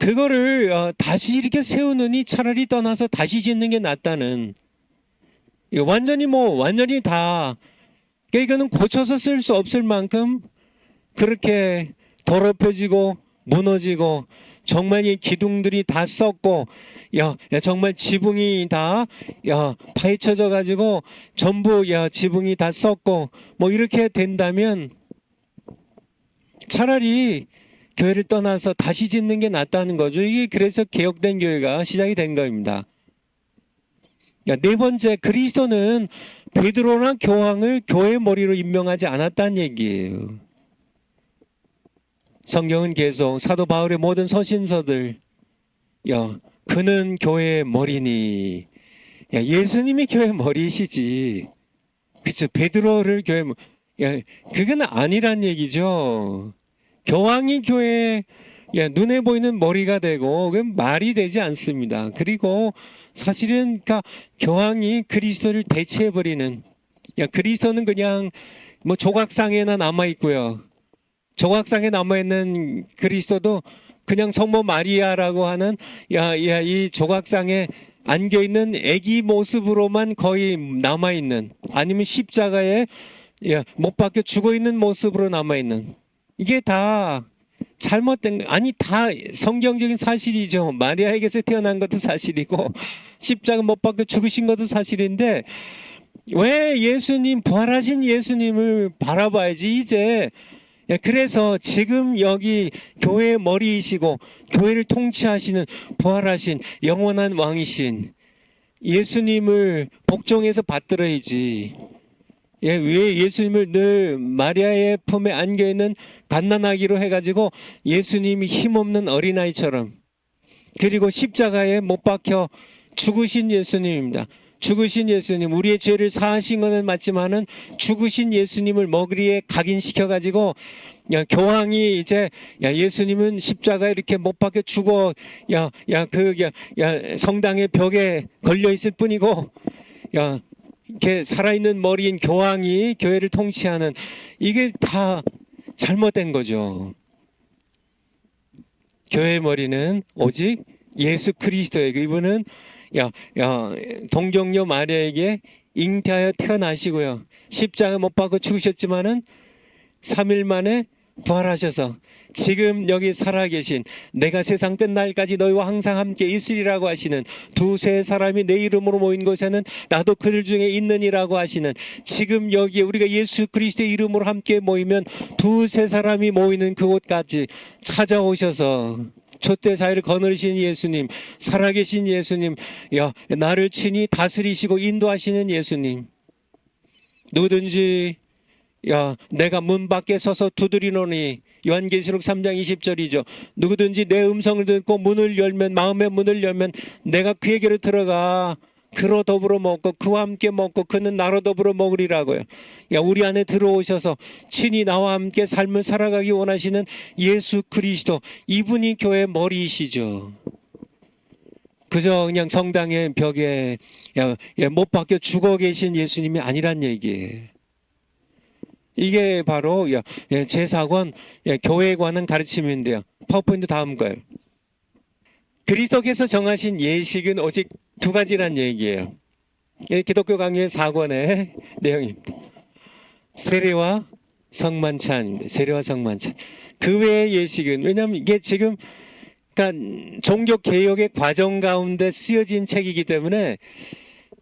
그거를 다시 이렇게 세우느니 차라리 떠나서 다시 짓는 게 낫다는. 완전히 다, 그러니까 이거는 고쳐서 쓸 수 없을 만큼 그렇게 더럽혀지고 무너지고 정말 이 기둥들이 다 썩고 정말 지붕이 다 파헤쳐져 가지고 전부 지붕이 다 썩고 뭐 이렇게 된다면 차라리 교회를 떠나서 다시 짓는 게 낫다는 거죠. 이게 그래서 개혁된 교회가 시작이 된 겁니다. 네 번째, 그리스도는 베드로나 교황을 교회의 머리로 임명하지 않았다는 얘기예요. 성경은 계속 사도 바울의 모든 서신서들 그는 교회의 머리니, 예수님이 교회의 머리이시지, 그쵸? 베드로를 교회 그건 아니란 얘기죠. 교황이 교회의 눈에 보이는 머리가 되고 그건 말이 되지 않습니다. 그리고 사실은 그러니까 교황이 그리스도를 대체해버리는, 그리스도는 그냥 뭐 조각상에나 남아 있고요. 조각상에 남아있는 그리스도도 그냥 성모 마리아라고 하는 이 조각상에 안겨있는 애기 모습으로만 거의 남아있는, 아니면 십자가에 못 박혀 죽어있는 모습으로 남아있는, 이게 다 잘못된, 아니 다 성경적인 사실이죠. 마리아에게서 태어난 것도 사실이고 십자가 못 박혀 죽으신 것도 사실인데, 왜 예수님, 부활하신 예수님을 바라봐야지 이제. 그래서 지금 여기 교회의 머리이시고 교회를 통치하시는 부활하신 영원한 왕이신 예수님을 복종해서 받들어야지. 왜 예수님을 늘 마리아의 품에 안겨있는 갓난아기로 해가지고 예수님이 힘없는 어린아이처럼, 그리고 십자가에 못 박혀 죽으신 예수님입니다. 죽으신 예수님, 우리의 죄를 사하신 것은 맞지만은 죽으신 예수님을 머리에 각인시켜가지고 교황이 이제 예수님은 십자가에 이렇게 못 박혀 죽어 성당의 벽에 걸려 있을 뿐이고 이렇게 살아있는 머리인 교황이 교회를 통치하는, 이게 다 잘못된 거죠. 교회의 머리는 오직 예수 그리스도예요. 이분은 동정녀 마리아에게 잉태하여 태어나시고요, 십자가 못 박고 죽으셨지만은 3일 만에 부활하셔서 지금 여기 살아계신, 내가 세상 끝날까지 너희와 항상 함께 있으리라고 하시는, 두세 사람이 내 이름으로 모인 곳에는 나도 그들 중에 있느니라고 하시는, 지금 여기에 우리가 예수 그리스도의 이름으로 함께 모이면 두세 사람이 모이는 그곳까지 찾아오셔서 촛대 사이를 거느리신 예수님, 살아계신 예수님, 나를 친히 다스리시고 인도하시는 예수님, 누구든지 내가 문 밖에 서서 두드리노니, 요한계시록 3장 20절이죠. 누구든지 내 음성을 듣고 문을 열면, 마음의 문을 열면 내가 그에게로 들어가 그로 더불어 먹고 그와 함께 먹고 그는 나로 더불어 먹으리라고요. 우리 안에 들어오셔서 친히 나와 함께 삶을 살아가기 원하시는 예수 그리스도, 이분이 교회의 머리이시죠. 그저 그냥 성당의 벽에 못 박혀 죽어 계신 예수님이 아니란 얘기예요. 이게 바로 제4권 교회에 관한 가르침인데요. 파워포인트 다음 거예요. 그리스도께서 정하신 예식은 오직 두 가지란 얘기예요. 기독교 강요의 4권의 내용입니다. 세례와 성만찬입니다. 세례와 성만찬. 그 외의 예식은, 왜냐하면 이게 지금 그러니까 종교 개혁의 과정 가운데 쓰여진 책이기 때문에,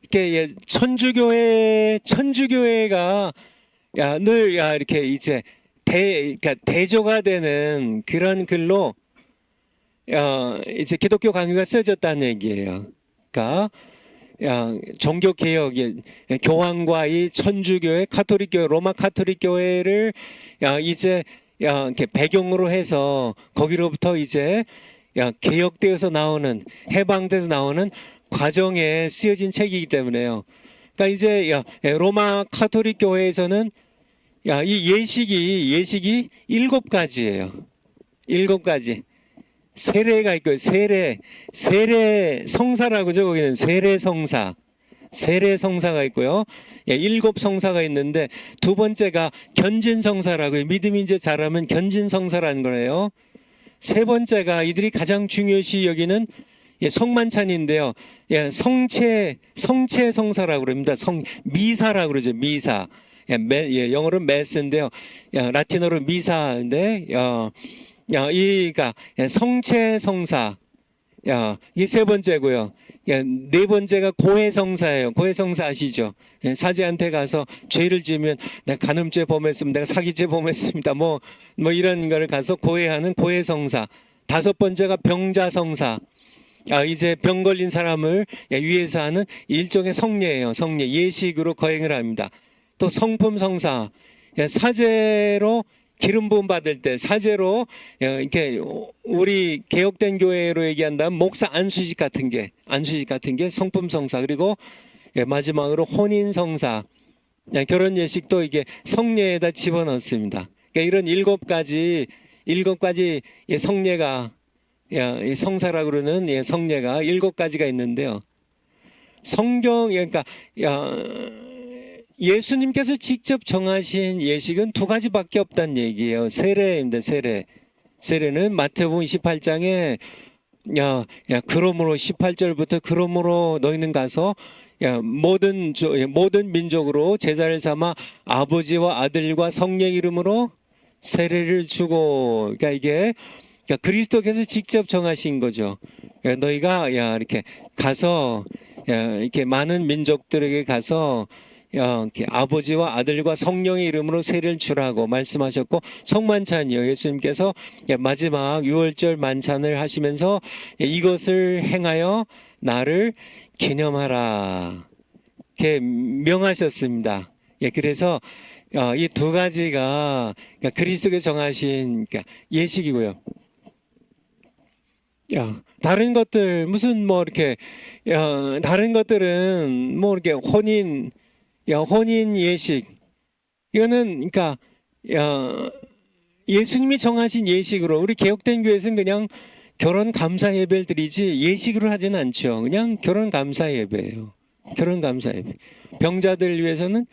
이게 천주교회가 늘 이렇게 이제 그러니까 대조가 되는 그런 글로 이제 기독교 강요가 쓰여졌다는 얘기예요. 그러니까 종교 개혁의 교황과 이 천주교회, 카톨릭교회, 로마 카톨릭교회를 이제 이렇게 배경으로 해서 거기로부터 이제 개혁되어서 나오는, 해방돼서 나오는 과정에 쓰여진 책이기 때문에요. 그러니까 이제 로마 카톨릭 교회에서는 이 예식이 7가지예요. 7가지. 세례가 있고, 세례 성사라고죠. 거기는 세례 성사가 있고요. 7성사가 있는데, 두 번째가 견진 성사라고요. 믿음이 이제 자라면 견진 성사라는 거예요. 세 번째가 이들이 가장 중요시 여기는 성만찬인데요. 성체 성사라고 그럽니다. 미사라고 그러죠. 미사. 영어로 메스인데요. 라틴어로 미사인데 이가 성체 성사. 이게 세 번째고요. 네 번째가 고해성사예요. 고해성사 아시죠? 사제한테 가서 죄를 지으면 내가 간음죄 범했습니다. 내가 사기죄 범했습니다. 뭐 이런 거를 가서 고해하는 고해성사. 다섯 번째가 병자성사. 이제 병 걸린 사람을 위해서 하는 일종의 성례예요. 성례. 예식으로 거행을 합니다. 또 성품성사. 사제로 기름 부음 받을 때 사제로 이렇게 우리 개혁된 교회로 얘기한다면 목사 안수직 같은 게 성품성사. 그리고 마지막으로 혼인성사. 결혼 예식도 이게 성례에다 집어넣습니다. 그러니까 이런 일곱 가지 성례가 성사라 그러는 성례가 일곱 가지가 있는데요. 성경 그러니까 예수님께서 직접 정하신 예식은 두 가지밖에 없다는 얘기예요. 세례입니다. 세례는 마태복음 28장에 그러므로 18절부터 그러므로 너희는 가서 모든 민족으로 제자를 삼아 아버지와 아들과 성령 이름으로 세례를 주고, 그러니까 이게 그리스도께서 직접 정하신 거죠. 너희가 이렇게 가서 이렇게 많은 민족들에게 가서 이렇게 아버지와 아들과 성령의 이름으로 세례를 주라고 말씀하셨고, 성만찬이요. 예수님께서 마지막 유월절 만찬을 하시면서 이것을 행하여 나를 기념하라 이렇게 명하셨습니다. 그래서 이 두 가지가 그리스도께서 정하신 예식이고요. 다른 것들 무슨 이렇게 다른 것들은 이렇게 혼인 예식, 이거는 그러니까 예수님이 정하신 예식으로, 우리 개혁된 교회에서는 그냥 결혼 감사 예배를 드리지 예식으로 하지는 않죠. 그냥 결혼 감사 예배예요. 결혼 감사 예배. 병자들 위해서는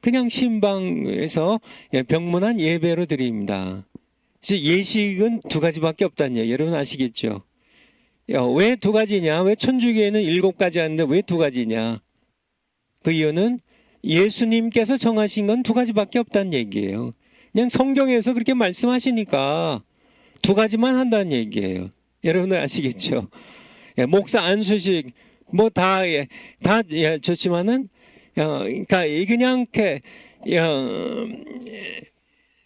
그냥 신방에서 병문안 예배로 드립니다. 예식은 두 가지밖에 없다는 얘기 여러분 아시겠죠? 왜 두 가지냐? 왜 천주교에는 일곱 가지 하는데 왜 두 가지냐? 그 이유는 예수님께서 정하신 건 두 가지밖에 없다는 얘기예요. 그냥 성경에서 그렇게 말씀하시니까 두 가지만 한다는 얘기예요. 여러분들 아시겠죠? 목사 안수식 다 좋지만은 그러니까 그냥 이렇게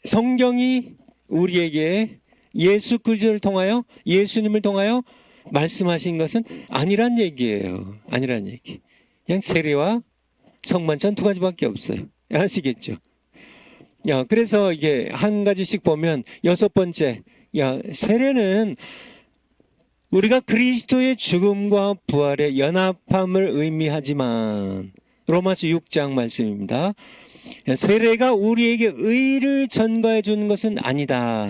성경이 우리에게 예수 그리스도를 통하여, 예수님을 통하여 말씀하신 것은 아니란 얘기예요. 아니란 얘기. 그냥 세례와 성만찬 두 가지밖에 없어요. 아시겠죠? 그래서 이게 한 가지씩 보면 여섯 번째, 세례는 우리가 그리스도의 죽음과 부활의 연합함을 의미하지만, 로마서 6장 말씀입니다. 세례가 우리에게 의를 전가해 주는 것은 아니다.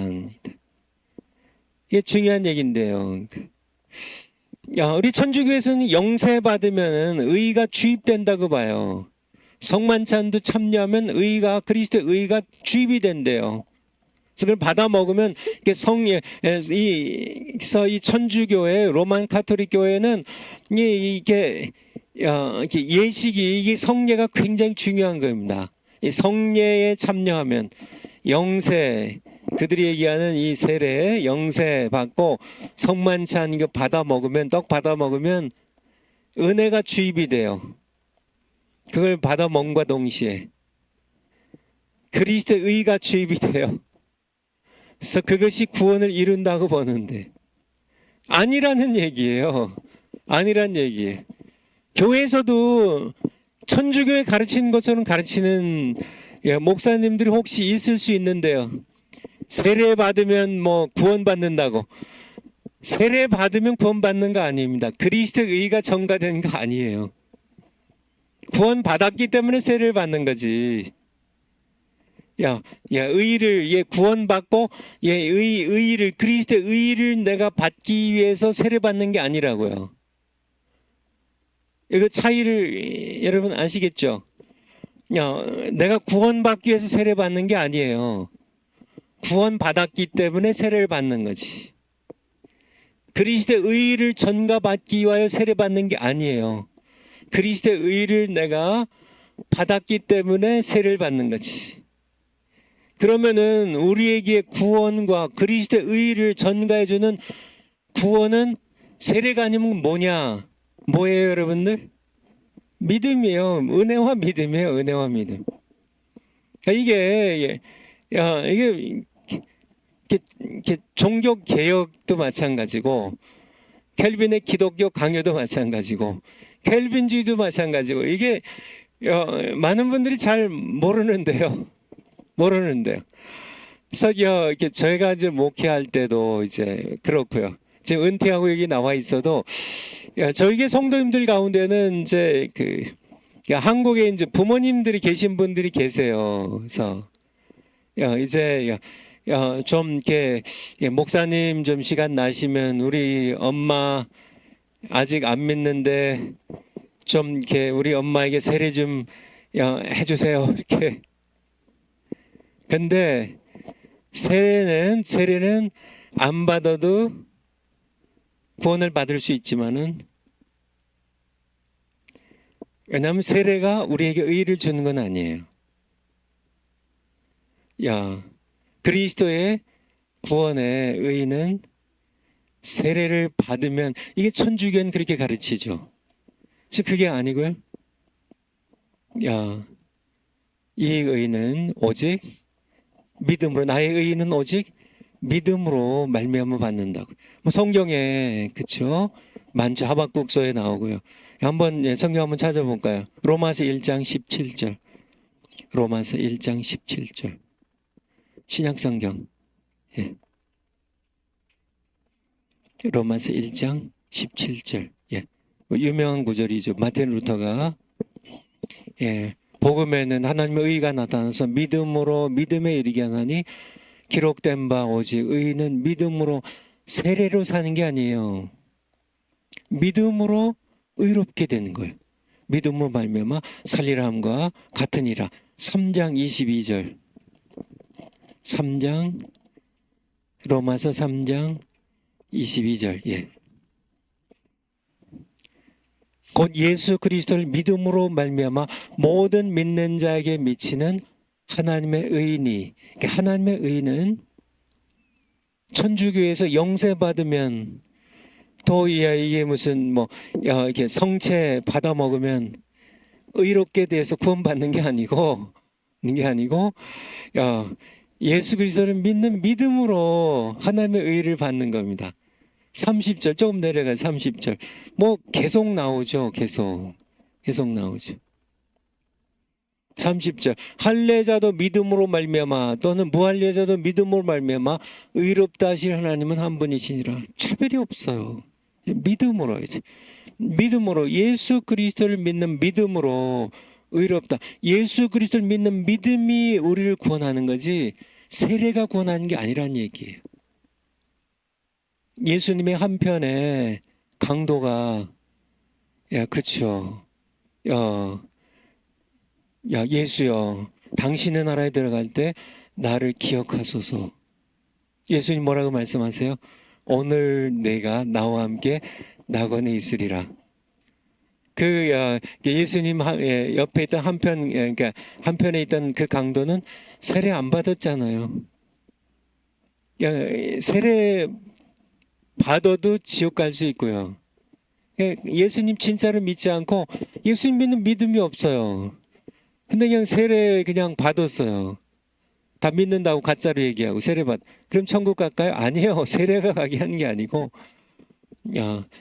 이게 중요한 얘기인데요. 우리 천주교에서는 영세 받으면 의가 주입된다고 봐요. 성만찬도 참여하면 그리스도의 의가 주입이 된대요. 그래서 그걸 받아 먹으면 이 천주교회, 로만 카톨릭 교회는 이게 예식이, 이게 성례가 굉장히 중요한 겁니다. 이 성례에 참여하면 영세, 그들이 얘기하는 이 세례, 영세 받고 성만찬 이거 받아 먹으면, 떡 받아 먹으면 은혜가 주입이 돼요. 그걸 받아 먹음과 동시에 그리스도의 의가 주입이 돼요. 그래서 그것이 구원을 이룬다고 보는데 아니라는 얘기예요. 아니란 얘기예요. 교회에서도 천주교에 가르치는 것처럼 가르치는 목사님들이 혹시 있을 수 있는데요. 세례 받으면 구원 받는다고. 세례 받으면 구원 받는 거 아닙니다. 그리스도의 의가 전가되는 거 아니에요. 구원 받았기 때문에 세례를 받는 거지. 의를 구원 받고 의를, 그리스도의 의를 내가 받기 위해서 세례 받는 게 아니라고요. 이거 차이를 여러분 아시겠죠? 내가 구원받기 위해서 세례 받는 게 아니에요. 구원 받았기 때문에 세례를 받는 거지. 그리스도의 의를 전가받기 위하여 세례받는 게 아니에요. 그리스도의 의를 내가 받았기 때문에 세례를 받는 거지. 그러면은 우리에게 구원과 그리스도의 의를 전가해주는 구원은 세례가 아니면 뭐냐? 뭐예요, 여러분들? 믿음이에요. 은혜와 믿음이에요. 은혜와 믿음. 이게 종교 개혁도 마찬가지고, 켈빈의 기독교 강요도 마찬가지고, 켈빈주의도 마찬가지고, 이게 많은 분들이 잘 모르는데요. 그래서 저희가 이제 목회할 때도 이제 그렇고요. 지금 은퇴하고 여기 나와 있어도 저희 성도님들 가운데는 이제 한국에 이제 부모님들이 계신 분들이 계세요. 그래서 이제 좀 이렇게 목사님 좀 시간 나시면 우리 엄마 아직 안 믿는데 좀 이렇게 우리 엄마에게 세례 좀 해주세요. 이렇게. 근데 세례는 안 받아도 구원을 받을 수 있지만은, 왜냐하면 세례가 우리에게 의의를 주는 건 아니에요. 그리스도의 구원의 의의는 세례를 받으면, 이게 천주교는 그렇게 가르치죠. 그래서 그게 아니고요. 이 의의는 오직 믿음으로, 나의 의의는 오직 믿음으로 말미암아 받는다고. 뭐 성경에 그쵸? 많죠. 하박국서에 나오고요. 한번 성경 한번 찾아볼까요? 로마서 1장 17절. 로마서 1장 17절. 신약성경. 예. 로마서 1장 17절. 예. 유명한 구절이죠. 마틴 루터가 복음에는 하나님의 의가 나타나서 믿음으로 믿음에 이르게 하나니 기록된 바 오직 의는 믿음으로 세례로 사는 게 아니에요. 믿음으로 의롭게 되는 거예요. 믿음으로 말미암아 살리라 함과 같으니라. 3장 22절. 3장 로마서 3장 22절. 예. 곧 예수 그리스도를 믿음으로 말미암아 모든 믿는 자에게 미치는 하나님의 의인이, 하나님의 의인은 천주교에서 영세 받으면 또 이게 무슨 이렇게 성체 받아 먹으면 의롭게 돼서 구원받는 게 아니고 예수 그리스도를 믿는 믿음으로 하나님의 의를 받는 겁니다. 30절 조금 내려가 30절 계속 나오죠. 계속 나오죠. 30절 할례자도 믿음으로 말미암아 또는 무할례자도 믿음으로 말미암아 의롭다 하실 하나님은 한 분이시니라. 차별이 없어요. 믿음으로 예수 그리스도를 믿는 믿음으로 의롭다. 예수 그리스도를 믿는 믿음이 우리를 구원하는 거지 세례가 구원하는 게 아니란 얘기예요. 예수님의 한편에 강도가 그쵸. 예수여, 당신의 나라에 들어갈 때 나를 기억하소서. 예수님 뭐라고 말씀하세요? 오늘 내가 나와 함께 낙원에 있으리라. 예수님 옆에 있던 한편에 있던 그 강도는 세례 안 받았잖아요. 세례 받아도 지옥 갈 수 있고요. 예수님 진짜로 믿지 않고 예수님 믿는 믿음이 없어요. 근데 그냥 세례 그냥 받았어요. 다 믿는다고 가짜로 얘기하고 그럼 천국 갈까요? 아니에요. 세례가 가게 하는 게 아니고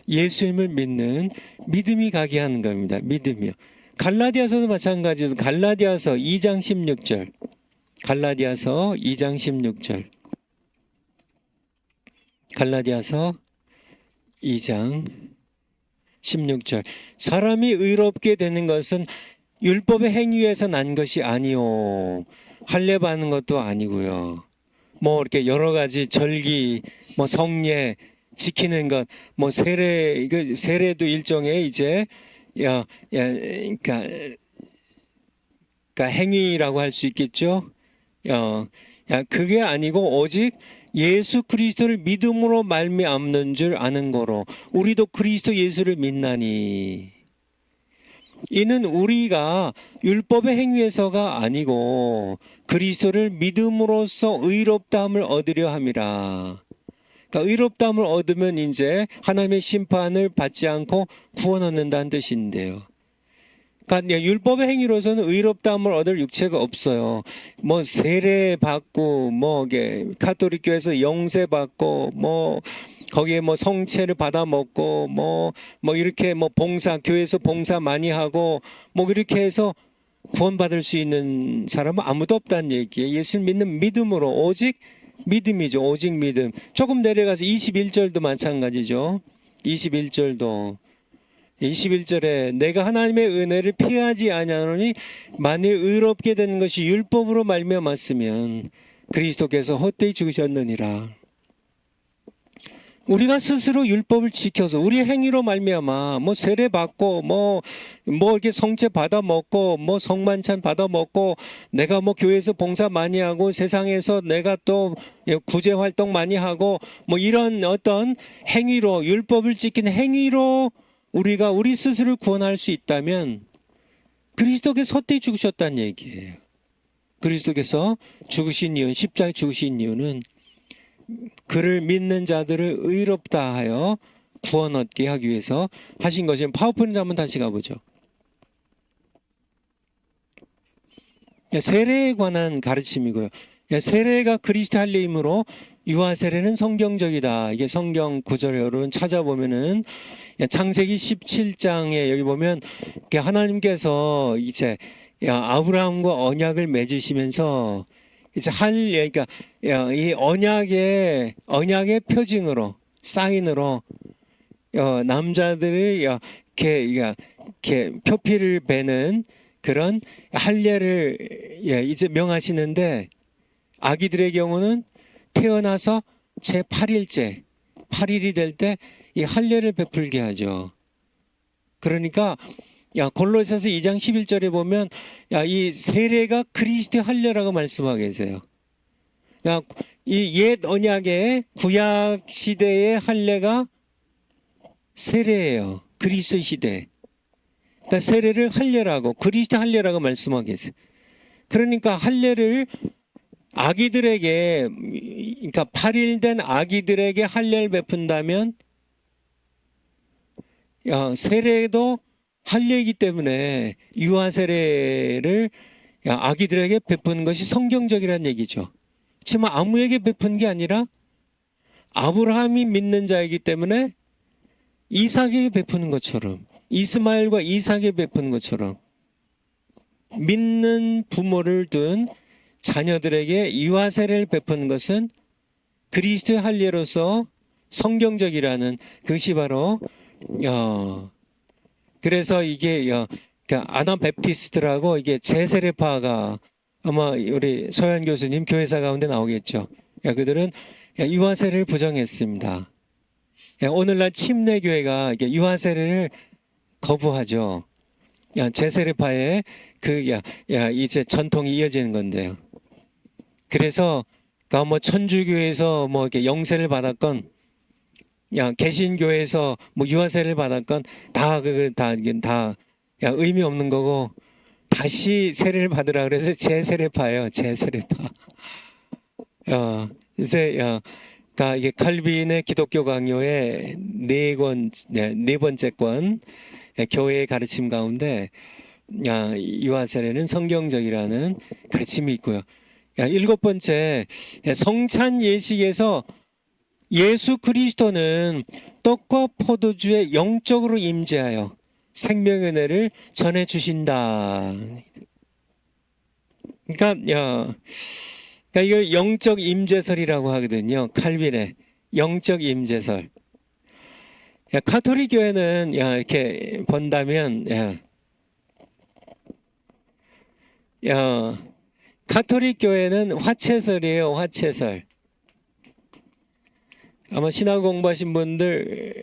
예수님을 믿는 믿음이 가게 하는 겁니다. 믿음이요. 갈라디아서도 마찬가지로 갈라디아서 2장 16절. 갈라디아서 2장 16절. 갈라디아서 2장 16절. 사람이 의롭게 되는 것은 율법의 행위에서 난 것이 아니요. 할례 받는 것도 아니고요. 이렇게 여러 가지 절기, 성례 지키는 것, 세례도 일종의 이제 그러니까 행위라고 할 수 있겠죠. 그게 아니고 오직 예수 그리스도를 믿음으로 말미암는 줄 아는 거로 우리도 그리스도 예수를 믿나니 이는 우리가 율법의 행위에서가 아니고 그리스도를 믿음으로써 의롭다함을 얻으려 함이라. 그러니까 의롭다함을 얻으면 이제 하나님의 심판을 받지 않고 구원 얻는다는 뜻인데요. 그러니까 율법의 행위로서는 의롭다함을 얻을 육체가 없어요. 뭐 세례 받고 뭐 가톨릭 교회에서 영세 받고 뭐 거기에 뭐 성체를 받아 먹고 뭐 이렇게 뭐 봉사 교회에서 봉사 많이 하고 뭐 이렇게 해서 구원받을 수 있는 사람은 아무도 없다는 얘기예요. 예수를 믿는 믿음으로 오직 믿음이죠. 오직 믿음. 조금 내려가서 21절도 마찬가지죠. 21절에 내가 하나님의 은혜를 피하지 아니하노니 만일 의롭게 되는 것이 율법으로 말미암았으면 그리스도께서 헛되이 죽으셨느니라. 우리가 스스로 율법을 지켜서 우리 행위로 말미암아 뭐 세례 받고 뭐 이렇게 성체 받아 먹고 뭐 성만찬 받아 먹고 내가 뭐 교회에서 봉사 많이 하고 세상에서 내가 또 구제 활동 많이 하고 뭐 이런 어떤 행위로 율법을 지킨 행위로 우리가 우리 스스로를 구원할 수 있다면 그리스도께서 헛되이 죽으셨다는 얘기예요. 그리스도께서 죽으신 이유는 십자가에 죽으신 이유는 그를 믿는 자들을 의롭다 하여 구원 얻게 하기 위해서 하신 것이면 파워포인트 한번 다시 가보죠. 세례에 관한 가르침이고요. 세례가 그리스도 할례이므로 유아 세례는 성경적이다. 이게 성경 구절을 여러분 찾아보면은 창세기 17장에 여기 보면 하나님께서 이제 아브라함과 언약을 맺으시면서 이제 그러니까 이 언약의 표징으로 사인으로 남자들을 이렇게 표피를 베는 그런 할례를 이제 명하시는데 아기들의 경우는 태어나서 제 8일째 8일이 될 때 이 할례를 베풀게 하죠. 그러니까 골로새서 2장 11절에 보면 이 세례가 그리스도의 할례라고 말씀하고 계세요. 이 옛 언약의 구약 시대의 할례가 세례예요. 그리스도 시대. 그러니까 세례를 할례라고 그리스도 할례라고 말씀하고 계세요. 그러니까 할례를 아기들에게 그러니까 8일 된 아기들에게 할례를 베푼다면 세례도 할례이기 때문에 유아 세례를 아기들에게 베푸는 것이 성경적이라는 얘기죠. 하지만 아무에게 베푼 게 아니라 아브라함이 믿는 자이기 때문에 이삭에게 베푸는 것처럼 이스마엘과 이삭에게 베푸는 것처럼 믿는 부모를 둔 자녀들에게 유아 세례를 베푸는 것은 그리스도의 할례로서 성경적이라는 그것이 바로 그래서 이게 아나베프티스트라고 이게 재세례파가 아마 우리 소연 교수님 교회사 가운데 나오겠죠. 그들은 유아 세례를 부정했습니다. 오늘날 침례 교회가 유아 세례를 거부하죠. 재세례파의 이제 전통이 이어지는 건데요. 그래서 뭐 천주교에서 뭐 이렇게 영세를 받았건 개신교에서 뭐 유아세를 받았건 다 의미 없는 거고 다시 세례를 받으라 그래서 재세례파예요. 재세례파. 이제 이게 칼빈의 기독교 강요의 네 번째 권 교회의 가르침 가운데 유아 세례는 성경적이라는 가르침이 있고요. 7번째 성찬 예식에서 예수 그리스도는 떡과 포도주에 영적으로 임재하여 생명의 은혜를 전해 주신다. 그러니까 이걸 영적 임재설이라고 하거든요. 칼빈의 영적 임재설. 가톨릭 교회는 이렇게 본다면 가톨릭 교회는 화채설이에요. 화채설. 아마 신학 공부하신 분들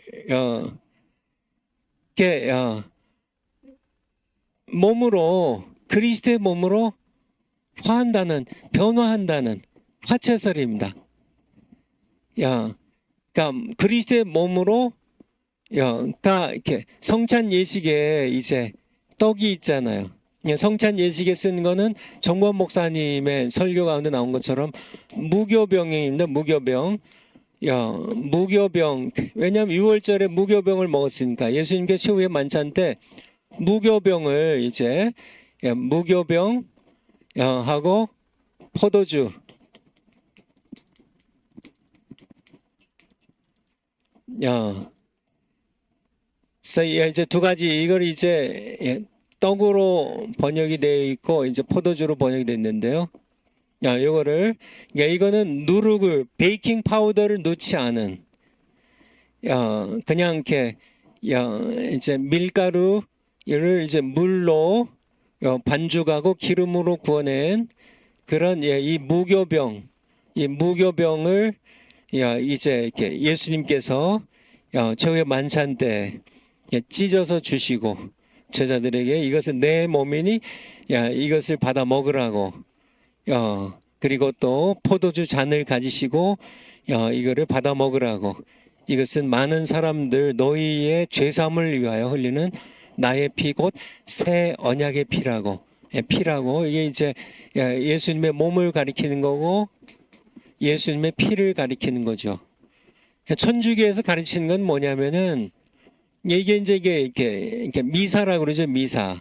몸으로 그리스도의 몸으로 변화한다는 화채설입니다. 야, 그러니까 그리스도의 몸으로 그러니까 이렇게 성찬 예식에 이제 떡이 있잖아요. 성찬 예식에 쓴 거는 정권 목사님의 설교 가운데 나온 것처럼 무교병입니다. 무교병. 무교병. 왜냐하면 6월절에 무교병을 먹었으니까 예수님께 최후의 만찬 때 무교병을 이제 무교병 하고 포도주 그래서 이제 두 가지 이걸 이제 떡으로 번역이 되어 있고 이제 포도주로 번역이 됐는데요. 이거를 이거는 누룩을 베이킹 파우더를 넣지 않은 그냥 이렇게 이제 밀가루를 이제 물로 반죽하고 기름으로 구워낸 그런 이 무교병을 이제 이렇게 예수님께서 최후의 만찬 때 찢어서 주시고 제자들에게 이것은 내 몸이니 이것을 받아 먹으라고 그리고 또 포도주 잔을 가지시고 이거를 받아 먹으라고 이것은 많은 사람들 너희의 죄사함을 위하여 흘리는 나의 피 곧 새 언약의 피라고 이게 이제 예수님의 몸을 가리키는 거고 예수님의 피를 가리키는 거죠. 천주교에서 가르치는 건 뭐냐면은 이게 이제 이게 미사라고 그러죠. 미사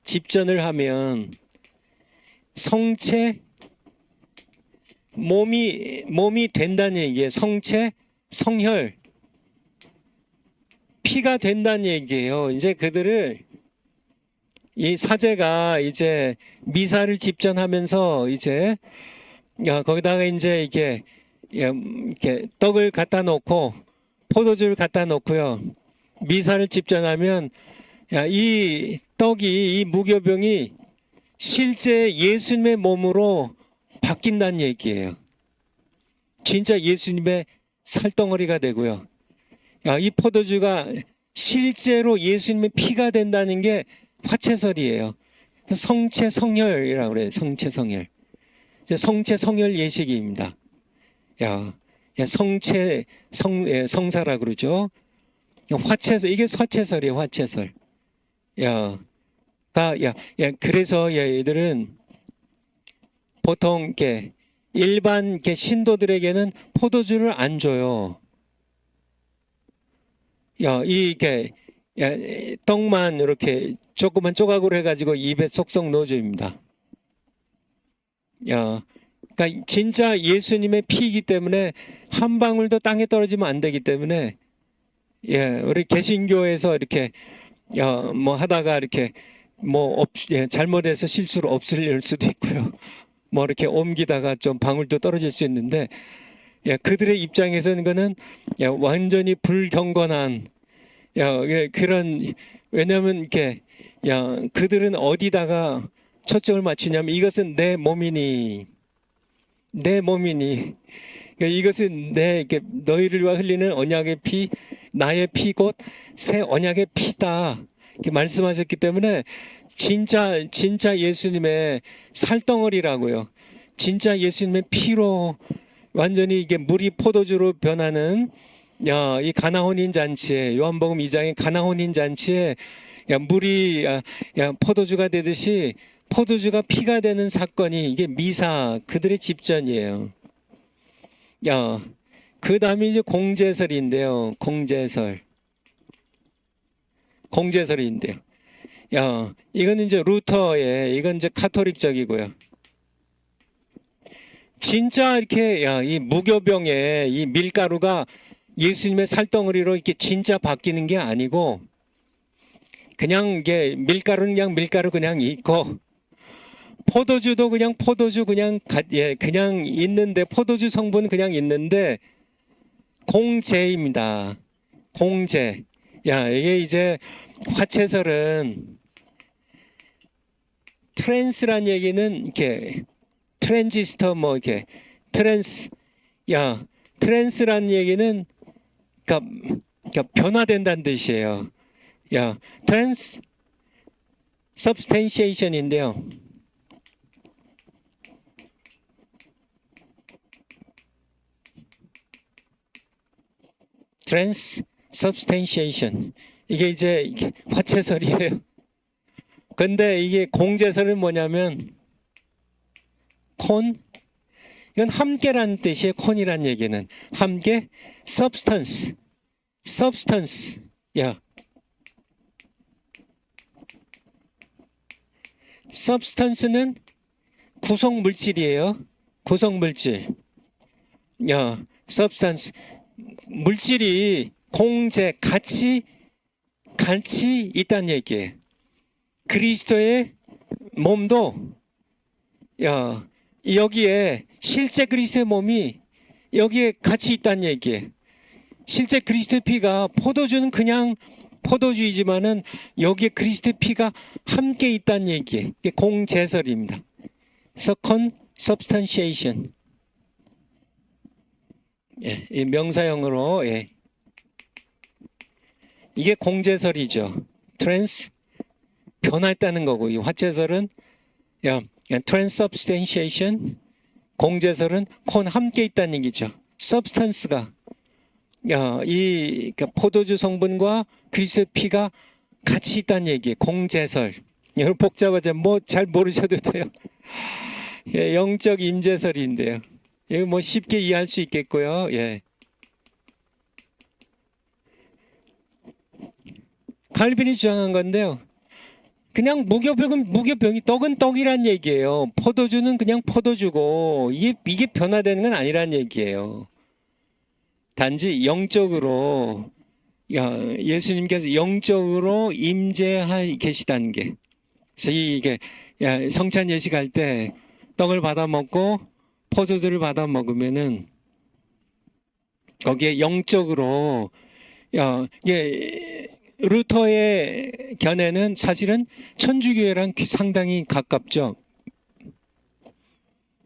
집전을 하면 성체 몸이 된다는 얘기예요. 성체 성혈 피가 된다는 얘기예요. 이제 그들을 이 사제가 이제 미사를 집전하면서 이제 거기다가 이제 이렇게 떡을 갖다 놓고 포도주를 갖다 놓고요. 미사를 집전하면 이 떡이 이 무교병이 실제 예수님의 몸으로 바뀐다는 얘기예요. 진짜 예수님의 살덩어리가 되고요. 이 포도주가 실제로 예수님의 피가 된다는 게 화채설이에요. 성체 성혈이라고 그래요. 성체 성혈. 성체 성혈 예식입니다. 성체 성사라 그러죠. 화채설 이게 화채설이에요. 화채설. 그래서 얘들은 보통 이렇게 일반 이렇게 신도들에게는 포도주를 안 줘요. 이게 떡만 이렇게 조그만 조각으로 해가지고 입에 쏙쏙 넣어줍니다. 그러니까 진짜 예수님의 피이기 때문에 한 방울도 땅에 떨어지면 안 되기 때문에 우리 개신교에서 이렇게 뭐 하다가 이렇게 잘못해서 실수로 없을 수도 있고요. 뭐 이렇게 옮기다가 좀 방울도 떨어질 수 있는데 그들의 입장에서는 그거는 완전히 불경건한 그런 왜냐하면 이렇게 그들은 어디다가 초점을 맞추냐면 이것은 내 몸이니 이것은 이렇게 너희를 위하여 흘리는 언약의 피 나의 피 곧 새 언약의 피다 이렇게 말씀하셨기 때문에 진짜 예수님의 살덩어리라고요. 진짜 예수님의 피로 완전히 이게 물이 포도주로 변하는 이 가나 혼인 잔치에 요한복음 2장의 가나 혼인 잔치에 물이 포도주가 되듯이 포도주가 피가 되는 사건이 이게 미사 그들의 집전이에요. 그 다음에 이제 공제설인데요. 공제설인데요. 이건 이제 루터의 이건 이제 카톨릭적이고요. 진짜 이렇게 이 무교병에 이 밀가루가 예수님의 살덩어리로 이렇게 진짜 바뀌는 게 아니고 그냥 이게 밀가루는 그냥 밀가루 그냥 있고 포도주도 그냥 포도주 그냥 있는데 포도주 성분은 그냥 있는데 공제입니다. 공제. 이게 이제 화채설은 트랜스란 얘기는 이렇게 트랜지스터 뭐 이렇게 트랜스란 얘기는 그러니까 변화된다는 뜻이에요. 트랜스 substantiation인데요. transubstantiation. 이게 이제 화채설이에요. 근데 이게 공제설은 뭐냐면 콘, 이건 함께라는 뜻이에요. 콘이란 얘기는 함께, substance, 야, substance는 구성 물질이에요. 구성 물질. 야, substance, 물질이 공제, 같이 있다는 얘기예요. 그리스도의 몸도 여기에 실제 그리스도의 몸이 여기에 같이 있다는 얘기예요. 실제 그리스도의 피가 포도주는 그냥 포도주이지만은 여기에 그리스도의 피가 함께 있다는 얘기예요. 이게 공제설입니다. consubstantiation. 예, 이 명사형으로 예. 이게 공제설이죠. trans 변화했다는 거고 이 화채설은 transubstantiation, 공제설은 콘 함께 있다는 얘기죠. substance가 이 그러니까 포도주 성분과 그리스도의 피가 같이 있다는 얘기예요. 공제설. 여러분 복잡하죠. 뭐 잘 모르셔도 돼요. 예, 영적 임재설인데요. 이거 뭐 쉽게 이해할 수 있겠고요. 예. 칼빈이 주장한 건데요. 그냥 무교병이 떡은 떡이란 얘기예요. 포도주는 그냥 포도주고 이게 변화되는 건 아니란 얘기예요. 단지 영적으로 예수님께서 영적으로 임재하 계시다는 게. 그래서 이게 성찬 예식할 때 떡을 받아 먹고 포도주를 받아 먹으면은 거기에 영적으로 루터의 견해는 사실은 천주교회랑 상당히 가깝죠.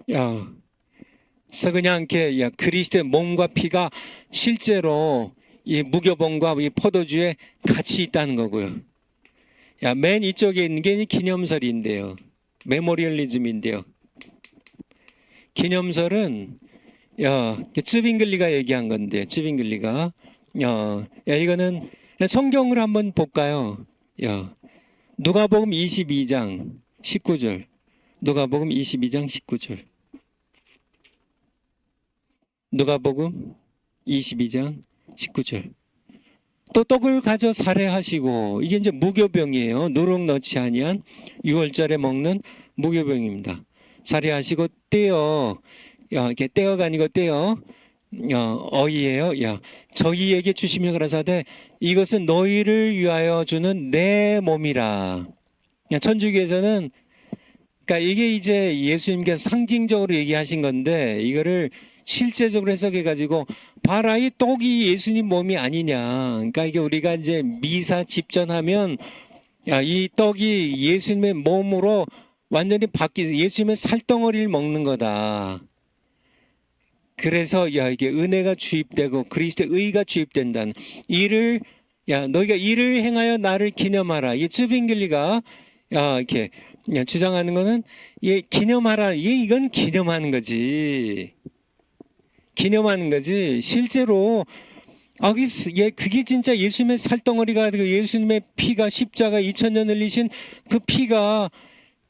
그래서 그냥 이렇게 그리스도의 몸과 피가 실제로 이 무교봉과 이 포도주에 같이 있다는 거고요. 맨 이쪽에 있는 게 기념설인데요. 메모리얼리즘인데요. 기념설은 쯔빙글리가 얘기한 건데요. 쯔빙글리가 이거는 성경을 한번 볼까요? 누가복음 22장 19절. 누가복음 22장 19절. 누가복음 22장 19절. 또 떡을 가져 살해하시고 이게 이제 무교병이에요. 누룩 넣지 아니한 6월절에 먹는 무교병입니다. 살해하시고 떼어 이렇게 떼어가 아니고 떼어 어이예요. 저희에게 주시며 가라사대 이것은 너희를 위하여 주는 내 몸이라. 천주교에서는 그러니까 이게 이제 예수님께서 상징적으로 얘기하신 건데 이거를 실제적으로 해석해 가지고 봐라 이 떡이 예수님 몸이 아니냐. 그러니까 이게 우리가 이제 미사 집전하면 이 떡이 예수님의 몸으로 완전히 바뀌어서 예수님의 살덩어리를 먹는 거다. 그래서 이게 은혜가 주입되고 그리스도의 의가 주입된다는 이를 너희가 이를 행하여 나를 기념하라. 이 쯔빙글리가 이렇게 주장하는 거는 기념하라. 이건 기념하는 거지. 기념하는 거지. 실제로 그게 진짜 예수님의 살덩어리가 되고 예수님의 피가 십자가 2000년 흘리신 그 피가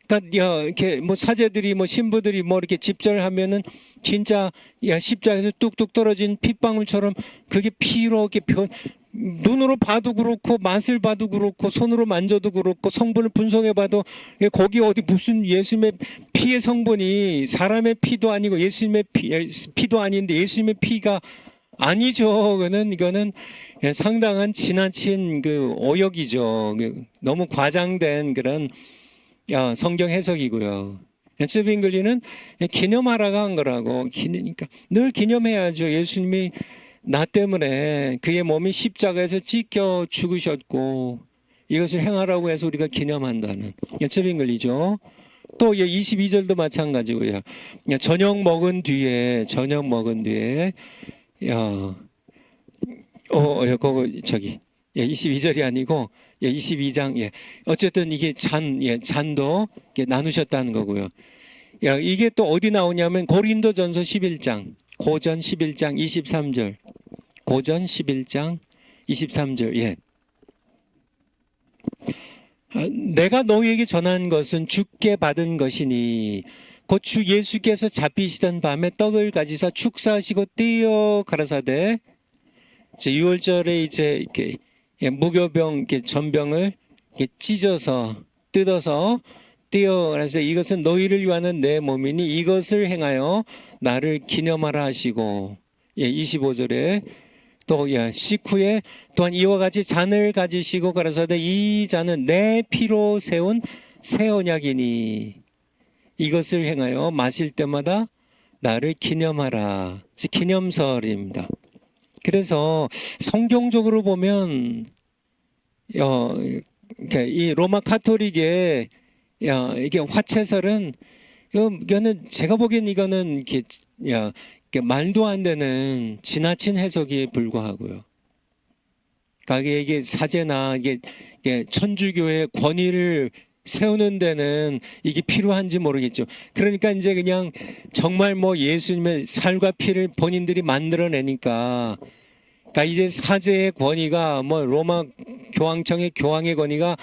그러니까 이렇게 뭐 사제들이 뭐 신부들이 뭐 이렇게 집절하면은 진짜 십자가에서 뚝뚝 떨어진 핏방울처럼 그게 피로 이렇게 눈으로 봐도 그렇고 맛을 봐도 그렇고 손으로 만져도 그렇고 성분을 분석해 봐도 거기 어디 무슨 예수님의 피의 성분이 사람의 피도 아니고 예수님의 피도 아닌데 예수님의 피가 아니죠. 이거는 상당한 지나친 그 오역이죠. 너무 과장된 그런 성경 해석이고요. 쯔빙글리는 기념하라가 한 거라고. 그러니까 늘 기념해야죠. 예수님이 나 때문에 그의 몸이 십자가에서 찢겨 죽으셨고 이것을 행하라고 해서 우리가 기념한다는 쯔빙글리죠. 또 22절도 마찬가지고요. 저녁 먹은 뒤에 저기 22절이 아니고 22장 어쨌든 이게 잔도 나누셨다는 거고요. 이게 또 어디 나오냐면 고린도전서 11장 고전 11장 23절 고전 11장 23절. 예. 내가 너희에게 전한 것은 주께 받은 것이니 곧 주 예수께서 잡히시던 밤에 떡을 가지사 축사하시고 떼어 가라사대. 6월절에 이제 이렇게 무교병 이렇게 전병을 이렇게 찢어서 뜯어서 떼어 가라사대 이것은 너희를 위하는 내 몸이니 이것을 행하여 나를 기념하라 하시고. 25절에 또 식후에 또한 이와 같이 잔을 가지시고 가라사대 이 잔은 내 피로 세운 새 언약이니 이것을 행하여 마실 때마다 나를 기념하라. 기념설입니다. 그래서 성경적으로 보면 이 로마 카톨릭의 이게 화채설은 이거는 제가 보기엔 이거는 말도 안 되는 지나친 해석에 불과하고요. 그러니까 이게 사제나 이게 천주교의 권위를 세우는 데는 이게 필요한지 모르겠죠. 그러니까 이제 그냥 정말 뭐 예수님의 살과 피를 본인들이 만들어내니까, 그러니까 이제 사제의 권위가 뭐 로마 교황청의 교황의 권위가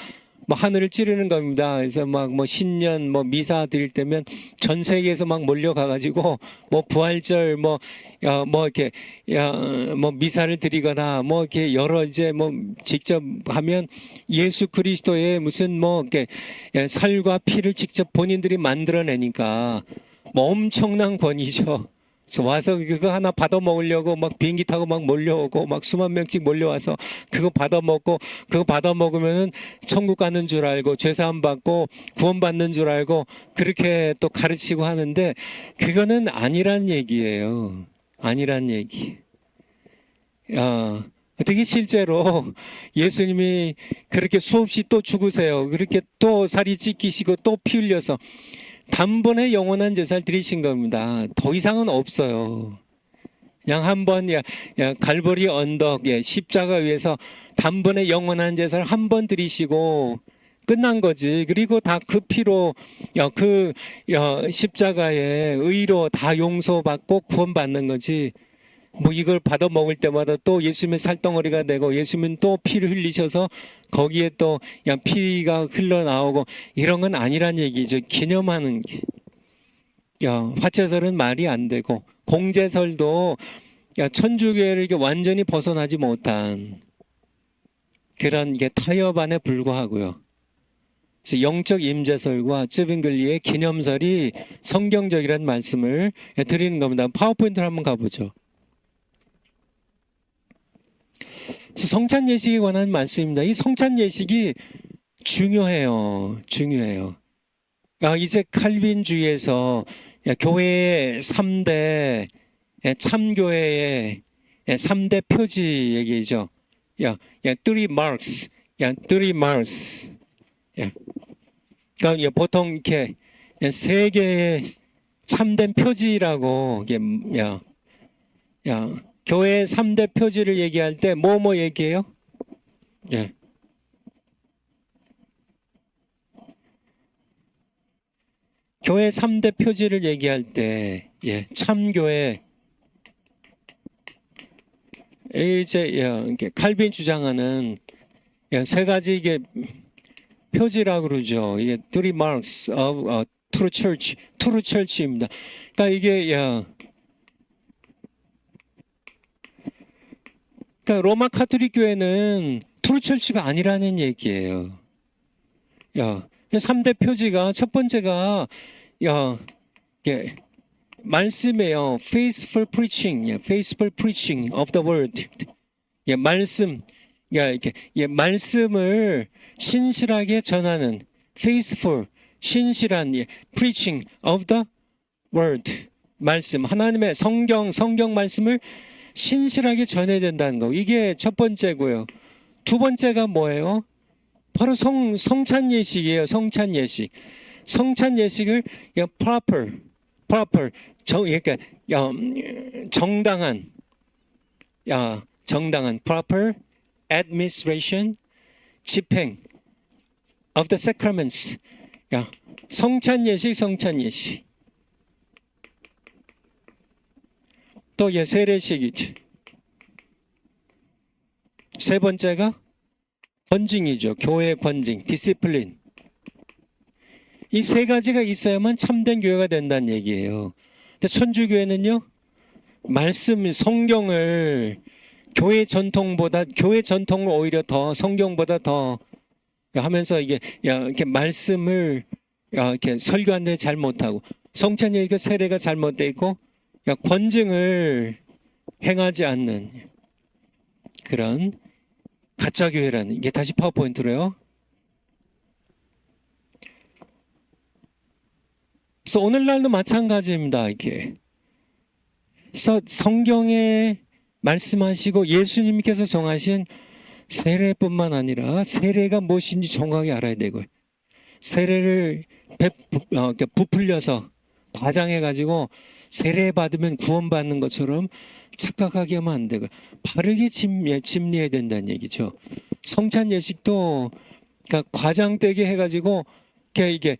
뭐 하늘을 찌르는 겁니다. 그래서 막 뭐 신년 뭐 미사 드릴 때면 전 세계에서 막 몰려가가지고 뭐 부활절 뭐 이렇게 뭐 미사를 드리거나 뭐 이렇게 여러 이제 뭐 직접 하면 예수 그리스도의 무슨 뭐 이렇게 살과 피를 직접 본인들이 만들어내니까 뭐 엄청난 권위죠. 그래서 와서 그거 하나 받아 먹으려고 막 비행기 타고 막 몰려오고 막 수만 명씩 몰려와서 그거 받아 먹고 그거 받아 먹으면은 천국 가는 줄 알고 죄사함 받고 구원 받는 줄 알고 그렇게 또 가르치고 하는데 그거는 아니란 얘기예요. 아니란 얘기. 어떻게 실제로 예수님이 그렇게 수없이 또 죽으세요. 그렇게 또 살이 찢기시고 또 피 흘려서 단번에 영원한 제사를 드리신 겁니다. 더 이상은 없어요. 그냥 한번 갈보리 언덕 십자가 위에서 단번에 영원한 제사를 한 번 드리시고 끝난 거지. 그리고 다 그 피로 그 십자가의 의로 다 용서받고 구원받는 거지. 뭐 이걸 받아 먹을 때마다 또 예수님의 살덩어리가 되고 예수님은 또 피를 흘리셔서 거기에 또 피가 흘러나오고 이런 건 아니란 얘기죠. 기념하는 게. 화채설은 말이 안 되고 공제설도 천주교를 이렇게 완전히 벗어나지 못한 그런 게 타협안에 불과하고요. 그래서 영적 임재설과 쯔빙글리의 기념설이 성경적이라는 말씀을 드리는 겁니다. 파워포인트를 한번 가보죠. 성찬 예식에 관한 말씀입니다. 이 성찬 예식이 중요해요. 이제 칼빈주의에서 교회의 3대 참교회의 3대 표지 얘기죠. three marks. 그러니까 보통 이렇게 세 개의 참된 표지라고 교회 3대 표지를 얘기할 때 뭐 얘기해요? 교회 3대 표지를 얘기할 때 참교회 이제 칼빈 주장하는 세 가지 이게 표지라고 그러죠. 이게 three marks of true church입니다. 그러니까 이게 그러니까 로마 카톨릭 교회는 트루처치가 아니라는 얘기예요. 3대 표지가 첫 번째가 말씀이에요. faithful preaching of the word. 말씀을 신실하게 전하는 faithful 신실한 preaching of the word. 말씀 하나님의 성경 말씀을 신실하게 전해야 된다는 거. 이게 첫 번째고요. 두 번째가 뭐예요? 바로 성찬 예식이에요. 성찬 예식을 proper 그러니까 정당한 proper administration 집행 of the sacraments. 성찬 예식. 또 세례식이지. 세 번째가 권징이죠. 교회의 권징, 디시플린. 이 세 가지가 있어야만 참된 교회가 된다는 얘기예요. 근데 천주교회는요, 말씀, 성경을 교회 전통을 오히려 더 성경보다 더 하면서 이렇게 말씀을 이렇게 설교하는데 잘 못하고, 성찬예가 세례가 잘못돼 있고, 권증을 행하지 않는 그런 가짜 교회라는, 이게 다시 파워포인트로요. 그래서 오늘날도 마찬가지입니다. 이게 그래서 성경에 말씀하시고 예수님께서 정하신 세례뿐만 아니라 세례가 무엇인지 정확히 알아야 되고요. 세례를 부풀려서 과장해가지고 세례 받으면 구원받는 것처럼 착각하게 하면 안 되고 바르게 심리해야 된다는 얘기죠. 성찬 예식도 그러니까 과장되게 해가지고 이게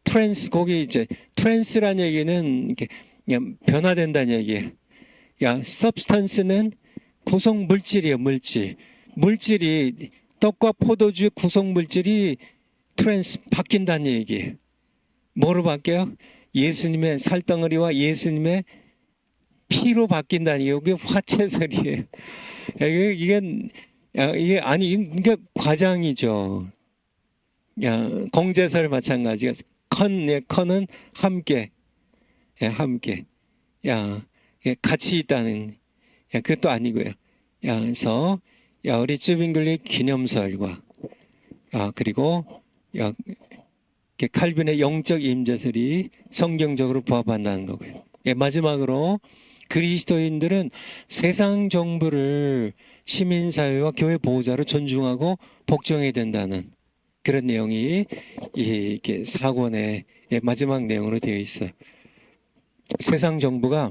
트랜스, 이제 트랜스란 얘기는 이렇게 그냥 변화된다는 얘기예요. substance는 구성 물질이에요. 물질이 떡과 포도주의 구성 물질이 바뀐다는 얘기예요. 뭐로 바뀌어요? 예수님의 살덩어리와 예수님의 피로 바뀐다는 게 이게 화채설이에요. 이게 과장이죠. 공제설 마찬가지가 컨은 함께, 함께, 같이 있다는, 그것도 아니고요. 그래서 우리 쯔빙글리 기념설과 그리고 칼빈의 영적 임재설이 성경적으로 부합한다는 거고요. 마지막으로 그리스도인들은 세상 정부를 시민사회와 교회 보호자로 존중하고 복종해야 된다는 그런 내용이 이렇게 사권의 마지막 내용으로 되어 있어요. 세상 정부가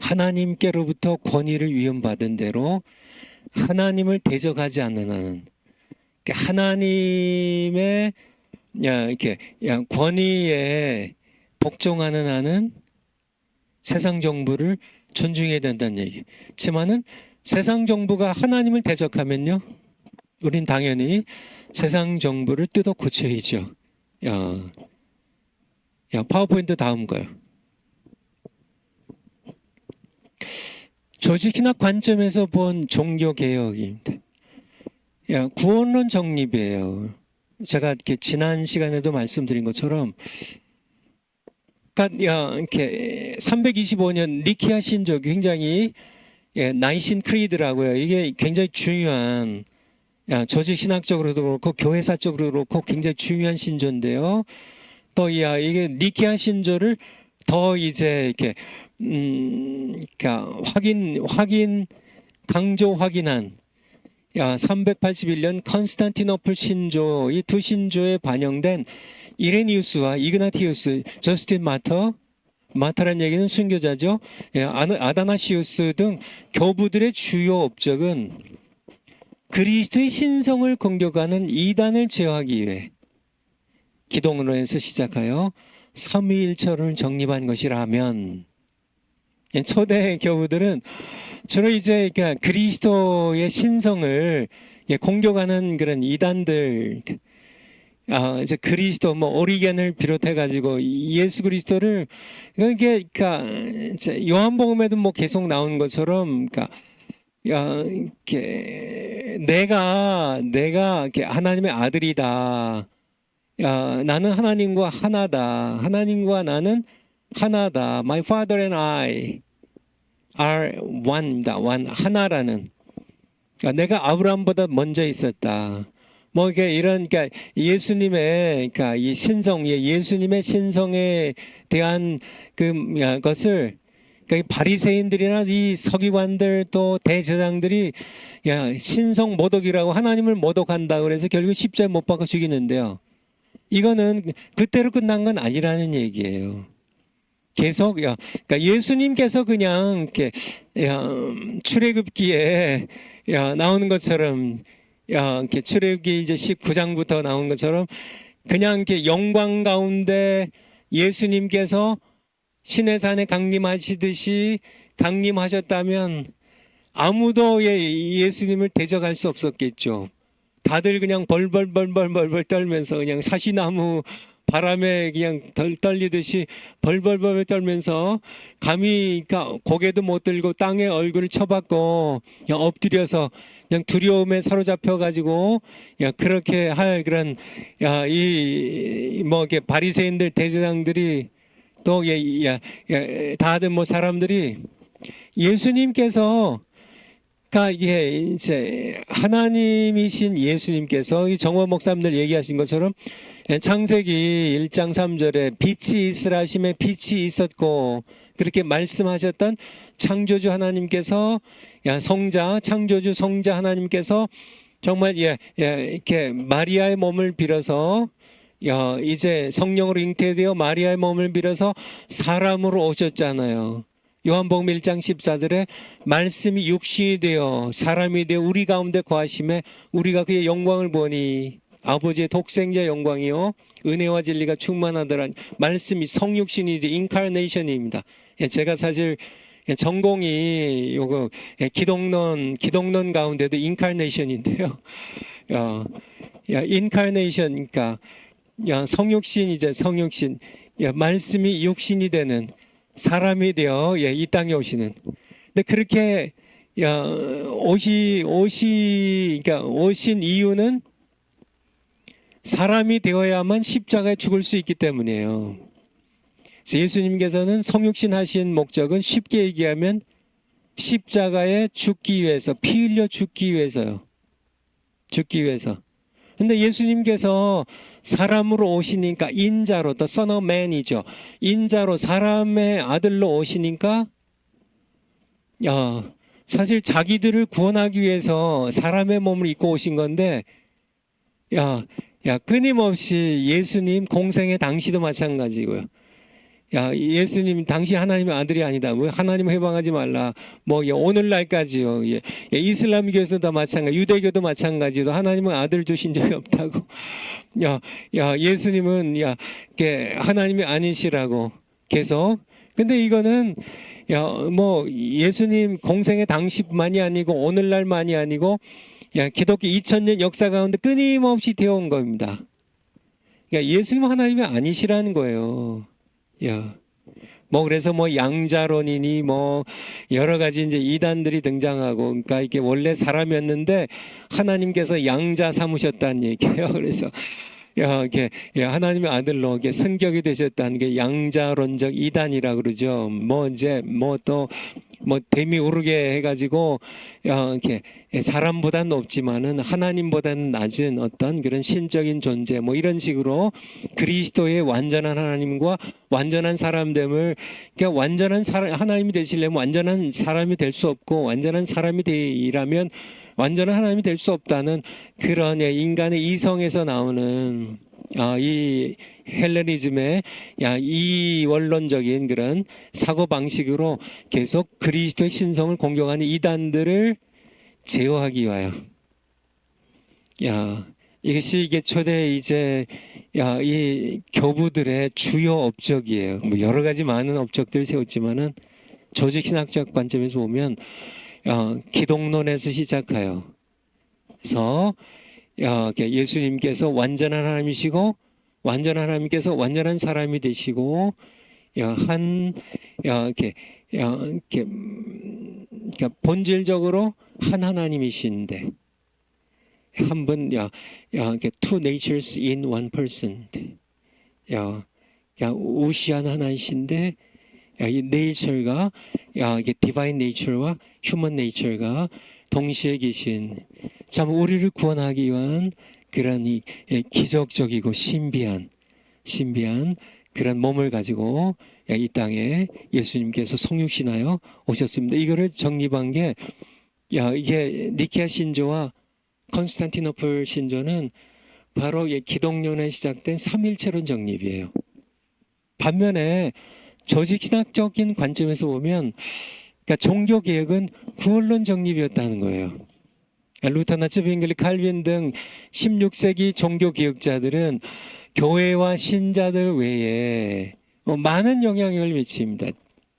하나님께로부터 권위를 위임받은 대로 하나님을 대적하지 않는 한은 하나님의 이렇게 권위에 복종하는 한은 세상 정부를 존중해야 된다는 얘기. 하지만은 세상 정부가 하나님을 대적하면요, 우린 당연히 세상 정부를 뜯어 고쳐야죠. 파워포인트 다음 거요. 조직이나 관점에서 본 종교 개혁입니다. 구원론 정립이에요. 제가 이렇게 지난 시간에도 말씀드린 것처럼, 그러니까 이렇게 325년 니케아 신조기 굉장히 나이신 크리드라고요. 이게 굉장히 중요한 조직 신학적으로도 그렇고 교회사적으로도 그렇고 굉장히 중요한 신조인데요. 또 이게 니케아 신조를 더 이제 이렇게 그러니까 강조 확인한 381년 컨스탄티노플 신조, 이 두 신조에 반영된 이레니우스와 이그나티우스, 저스틴 마터란 얘기는 순교자죠. 아다나시우스 등 교부들의 주요 업적은 그리스도의 신성을 공격하는 이단을 제어하기 위해 기독론에서 시작하여 삼위일체를 정립한 것이라면, 초대 교부들은 주로 이제 그리스도의 신성을 공격하는 그런 이단들, 이제 그리스도 오리겐을 비롯해 가지고 예수 그리스도를 그러니까 요한복음에도 계속 나오는 것처럼, 내가 하나님의 아들이다. 나는 하나님과 하나다. 하나님과 나는 하나다. My Father and I are one입니다. one, 하나라는. 내가 아브라함보다 먼저 있었다. 이런, 예수님의, 이 예수님의 신성에 대한 것을, 이 바리새인들이나 이 서기관들 또 대제사장들이 신성 모독이라고 하나님을 모독한다 그래서 결국 십자가에 못 박아 죽이는데요. 이거는 그때로 끝난 건 아니라는 얘기예요. 계속, 그러니까 예수님께서 그냥 이렇게 출애굽기에 나오는 것처럼, 이렇게 출애굽기 이제 19장부터 나온 것처럼 그냥 이렇게 영광 가운데 예수님께서 시내산에 강림하시듯이 강림하셨다면 아무도 예수님을 대적할 수 없었겠죠. 다들 그냥 벌벌 떨면서 그냥 사시나무 바람에 그냥 떨리듯이 벌벌 떨면서 감히 그러니까 고개도 못 들고 땅에 얼굴을 쳐박고 그냥 엎드려서 그냥 두려움에 사로잡혀 가지고 그렇게 할 그런 이 뭐 이렇게 바리새인들 대제사장들이 또 다들 뭐 사람들이 예수님께서 그러니까 이게 이제 하나님이신 예수님께서 이 정원 목사님들 얘기하신 것처럼 창세기 1장 3절에 빛이 있으라 하심에 빛이 있었고 그렇게 말씀하셨던 창조주 하나님께서 성자 창조주 성자 하나님께서 정말 이렇게 마리아의 몸을 빌어서 이제 성령으로 잉태되어 마리아의 몸을 빌어서 사람으로 오셨잖아요. 요한복음 1장 14절에 말씀이 육신이 되어 사람이 되어 우리 가운데 거하심에 우리가 그의 영광을 보니 아버지의 독생자 영광이요 은혜와 진리가 충만하더라. 말씀이 성육신이 인카네이션입니다. 제가 사실 전공이 요거 기독론 가운데도 인카네이션인데요. 인카네이션 그러니까 성육신이죠. 성육신. 말씀이 육신이 되는 사람이 되어 이 땅에 오시는. 근데 그렇게 그러니까 오신 이유는 사람이 되어야만 십자가에 죽을 수 있기 때문이에요. 그래서 예수님께서는 성육신 하신 목적은 쉽게 얘기하면 십자가에 죽기 위해서 피 흘려 죽기 위해서요. 죽기 위해서. 근데 예수님께서 사람으로 오시니까 인자로 또 Son of Man이죠. 인자로 사람의 아들로 오시니까 사실 자기들을 구원하기 위해서 사람의 몸을 입고 오신 건데 끊임없이 예수님 공생의 당시도 마찬가지고요. 예수님 당시 하나님의 아들이 아니다. 뭐 하나님 해방하지 말라. 뭐 오늘날까지요. 이슬람교에서도 다 마찬가지, 유대교도 마찬가지로 하나님은 아들 주신 적이 없다고. 예수님은 하나님이 아니시라고 계속. 근데 이거는 뭐 예수님 공생의 당시만이 아니고 오늘날만이 아니고 기독교 2000년 역사 가운데 끊임없이 되어온 겁니다. 예수님 하나님이 아니시라는 거예요. 뭐 그래서 뭐 양자론이니 뭐 여러 가지 이제 이단들이 등장하고 그러니까 이게 원래 사람이었는데 하나님께서 양자 삼으셨다는 얘기예요. 그래서 이렇게 하나님의 아들로 이게 승격이 되셨다는 게 양자론적 이단이라 그러죠. 뭐 이제 뭐 또 뭐 데미오르게 해가지고 이렇게 사람보다 높지만은 하나님보다는 낮은 어떤 그런 신적인 존재 뭐 이런 식으로 그리스도의 완전한 하나님과 완전한 사람됨을 그러니까 완전한 하나님이 되시려면 완전한 사람이 될 수 없고 완전한 사람이 되려면 완전한 하나님이 될 수 없다는 그런 인간의 이성에서 나오는 이 헬레니즘의 이원론적인 그런 사고 방식으로 계속 그리스도의 신성을 공격하는 이단들을 제어하기 위하여 이것이 이게 초대 이제 이 교부들의 주요 업적이에요. 뭐 여러 가지 많은 업적들을 세웠지만은 조직 신학적 관점에서 보면 기독론에서 시작하여 서 예수님께서 완전한 하나님이시고 완전한 하나님께서 완전한 사람이 되시고 이렇게 본질적으로 한 하나님이신데 한 분 two natures in one person 우시한 하나이신데 이 네이처가 이게 디바인 네이처와 휴먼 네이처가 동시에 계신 참 우리를 구원하기 위한 그런 이 기적적이고 신비한 그런 몸을 가지고 이 땅에 예수님께서 성육신하여 오셨습니다. 이거를 정립한 게 이게 니케아 신조와 컨스탄티노플 신조는 바로 기독론에 시작된 삼일체론 정립이에요. 반면에 조직신학적인 관점에서 보면 그러니까 종교개혁은 구원론 정립이었다는 거예요. 루터나 츠빙글리 칼빈 등 16세기 종교개혁자들은 교회와 신자들 외에 많은 영향력을 미칩니다.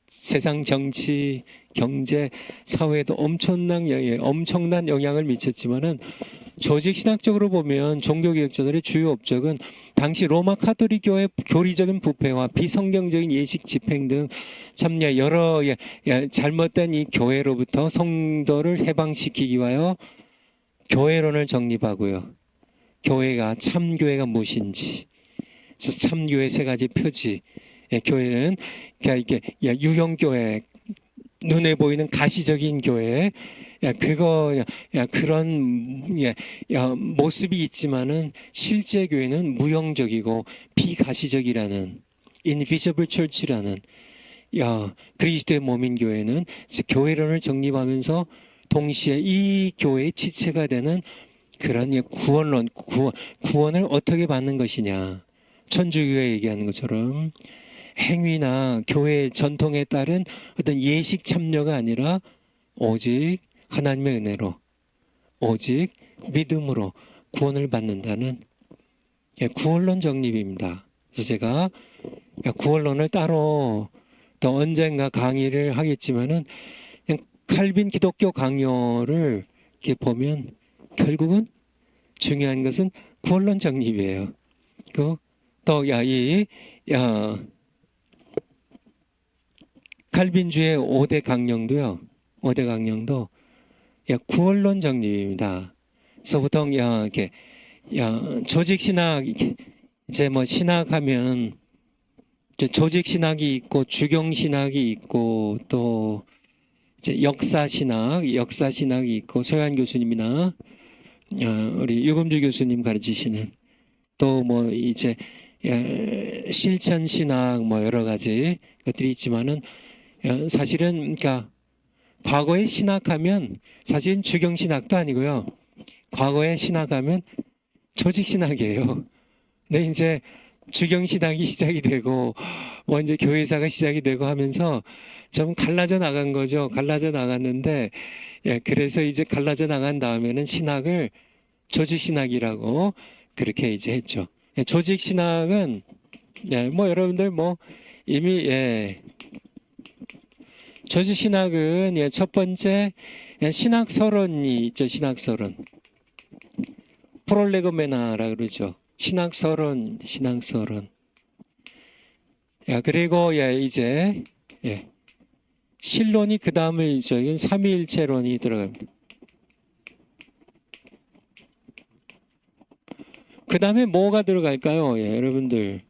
세상 정치, 경제, 사회에도 엄청난 영향을 미쳤지만은 조직 신학적으로 보면 종교개혁자들의 주요 업적은 당시 로마 카톨릭 교회 교리적인 부패와 비성경적인 예식 집행 등 참 여러 잘못된 이 교회로부터 성도를 해방시키기 위하여 교회론을 정립하고요. 교회가 참교회가 무엇인지, 그래서 참교회 세 가지 표지. 교회는 이렇게 유형교회, 눈에 보이는 가시적인 교회, 그런 모습이 있지만은 실제 교회는 무형적이고 비가시적이라는 invisible church라는 그리스도의 몸인 교회는 교회론을 정립하면서 동시에 이 교회의 지체가 되는 그런 구원론, 구원을 어떻게 받는 것이냐. 천주교회 얘기하는 것처럼 행위나 교회 전통에 따른 어떤 예식 참여가 아니라 오직 하나님의 은혜로, 오직 믿음으로 구원을 받는다는 구원론 정립입니다. 그래서 제가 구원론을 따로 또 언젠가 강의를 하겠지만은 그냥 칼빈 기독교 강요를 이렇게 보면 결국은 중요한 것은 구원론 정립이에요. 또 칼빈주의 5대 강령도요. 5대 강령도 구원론 정립입니다. 그래서 보통 이렇게 조직 신학, 이제 뭐 신학하면 조직 신학이 있고 주경 신학이 있고 또 이제 역사 신학이 있고 소요한 교수님이나 우리 유금주 교수님 가르치시는 또 뭐 이제 실천 신학 뭐 여러 가지 것들이 있지만은 사실은 그러니까 과거에 신학하면 사실은 주경 신학도 아니고요. 과거에 신학하면 조직 신학이에요. 근데 이제 주경 신학이 시작이 되고 뭐 이제 교회사가 시작이 되고 하면서 좀 갈라져 나간 거죠. 갈라져 나갔는데 그래서 이제 갈라져 나간 다음에는 신학을 조직 신학이라고 그렇게 이제 했죠. 조직 신학은 뭐 여러분들 뭐 이미 조직 신학은 첫 번째 신학 서론이 있죠. 신학 서론. 프롤레고메나라 그러죠. 신학 서론. 그리고 이제 신론이 그 다음을 저희 삼위일체론이 들어갑니다. 그 다음에 뭐가 들어갈까요? 여러분들.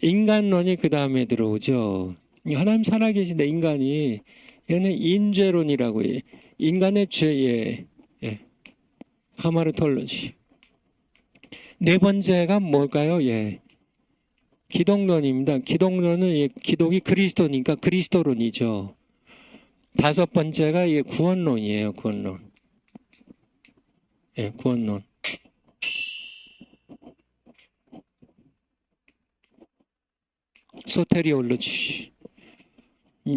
인간론이 그 다음에 들어오죠. 하나님 살아계신데 인간이 얘는 인죄론이라고 해요. 인간의 죄, 하마르톨로지. 네 번째가 뭘까요? 기독론입니다. 기독론은 기독이 그리스도니까 그리스도론이죠. 다섯 번째가 구원론이에요. 구원론. 구원론. 소테리올로지.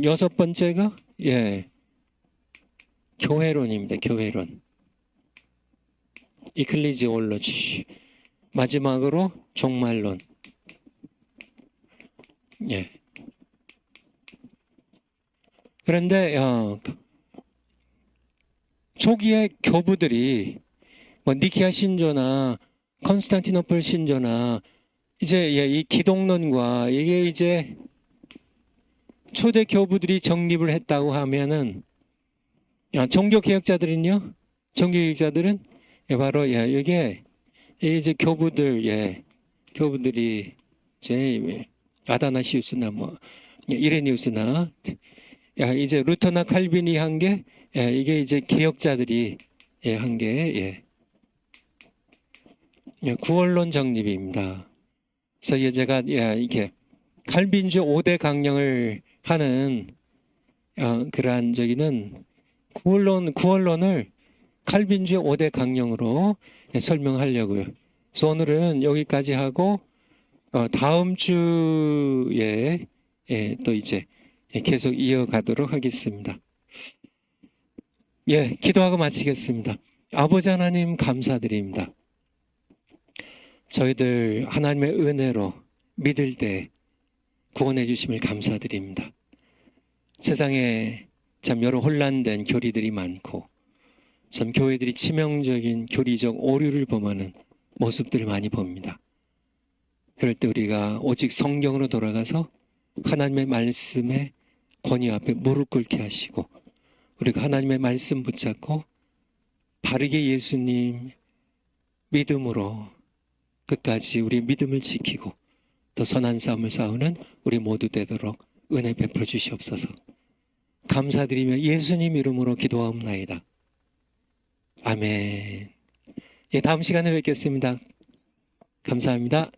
여섯 번째가 교회론입니다. 교회론. 이클리지올로지. 마지막으로 종말론. 그런데 초기에 교부들이 뭐 니케아 신조나 컨스탄티노플 신조나 이제 이 기독론과 이게 이제 초대 교부들이 정립을 했다고 하면은 종교개혁자들은요? 종교개혁자들은 바로 이게 이제 교부들이 이제 아다나시우스나 뭐 이레니우스나 이제 루터나 칼빈이 한 게 이게 이제 개혁자들이 한 게 구원론 정립입니다. 그래서 제가 이게 칼빈주 5대 강령을 하는 그러한 저기는 구원론을 칼빈주의 5대 강령으로 설명하려고요. 그래서 오늘은 여기까지 하고 다음 주에 또 이제 계속 이어가도록 하겠습니다. 기도하고 마치겠습니다. 아버지 하나님 감사드립니다. 저희들 하나님의 은혜로 믿을 때 구원해 주심을 감사드립니다. 세상에 참 여러 혼란된 교리들이 많고 참 교회들이 치명적인 교리적 오류를 범하는 모습들을 많이 봅니다. 그럴 때 우리가 오직 성경으로 돌아가서 하나님의 말씀에 권위 앞에 무릎 꿇게 하시고 우리가 하나님의 말씀 붙잡고 바르게 예수님 믿음으로 끝까지 우리 믿음을 지키고 또 선한 싸움을 싸우는 우리 모두 되도록 은혜 베풀어 주시옵소서. 감사드리며 예수님 이름으로 기도하옵나이다. 아멘. 예, 다음 시간에 뵙겠습니다. 감사합니다.